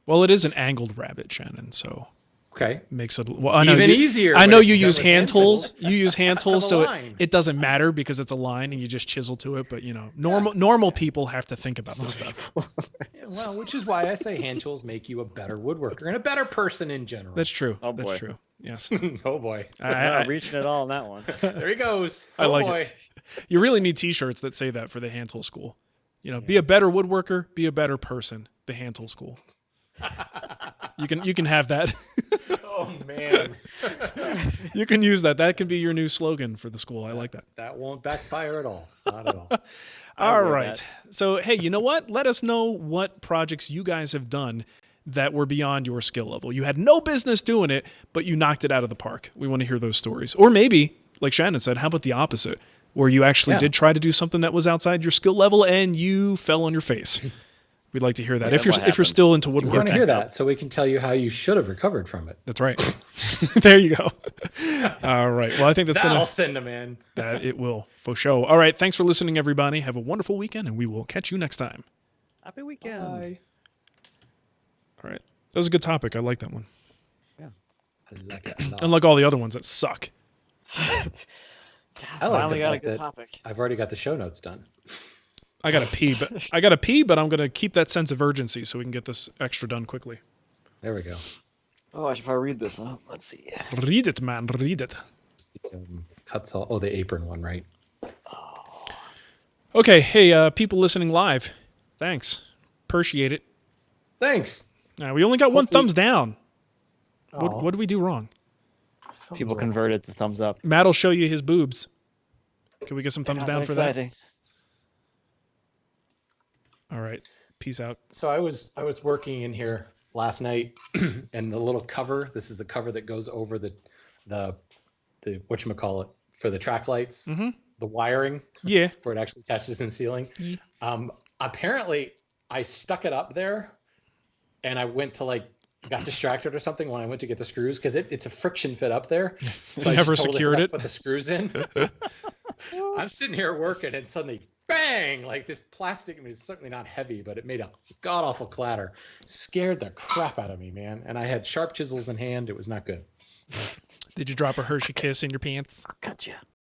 Well, it is an angled rabbit, Shannon, so Okay. makes it well. I know Even you, easier. I when know it's you done use with hand tools. tools. You use hand To the tools, so line. it doesn't matter because it's a line and you just chisel to it. But normal people have to think about this stuff. Yeah, well, which is why I say hand tools make you a better woodworker and a better person in general. That's true. Oh, That's boy. true. Yes. Oh boy. I'm reaching it all on that one. There he goes. I Oh like boy. it. You really need T-shirts that say that for the hand tool school. Be a better woodworker, be a better person. The hand tool school. You can have that. Oh man. You can use that. That can be your new slogan for the school. I like that. That won't backfire at all. Not at all. All read right. So, hey, you know what? Let us know what projects you guys have done that were beyond your skill level. You had no business doing it, but you knocked it out of the park. We want to hear those stories. Or maybe, like Shannon said, how about the opposite, where you actually did try to do something that was outside your skill level and you fell on your face. We'd like to hear that. Yeah, if you're what still into We want woodworking. to hear that so we can tell you how you should have recovered from it. That's right. There you go. All right. Well, I think that's That'll going to... send them in. That it will, for sure. All right. Thanks for listening, everybody. Have a wonderful weekend, and we will catch you next time. Happy weekend. Bye. All right. That was a good topic. I like that one. I like it a lot. Unlike all the other ones that suck. I like Finally the got a fact good that topic. I've already got the show notes done. I gotta pee, but I'm gonna keep that sense of urgency so we can get this extra done quickly. There we go. Oh, I should probably read this. Huh? Let's see. Read it, man. Read it. Cuts all. Oh, the apron one, right? Okay. Hey, people listening live, thanks. Appreciate it. Thanks. Now we only got one thumbs down. Aw. What did we do wrong? People converted to thumbs up. Matt will show you his boobs. Can we get some thumbs down for that? Exciting. All right. Peace out. So I was working in here last night, and the little cover. This is the cover that goes over the whatchamacallit for the track lights. Mhm. The wiring Yeah. where it actually attaches in the ceiling. Apparently, I stuck it up there, and I went to got distracted or something when I went to get the screws because it's a friction fit up there. So I Never just totally secured forgot to it. Put the screws in. I'm sitting here working, and suddenly, bang! Like this plastic. I mean, it's certainly not heavy, but it made a god awful clatter. Scared the crap out of me, man. And I had sharp chisels in hand. It was not good. Did you drop a Hershey kiss in your pants? I'll cut you.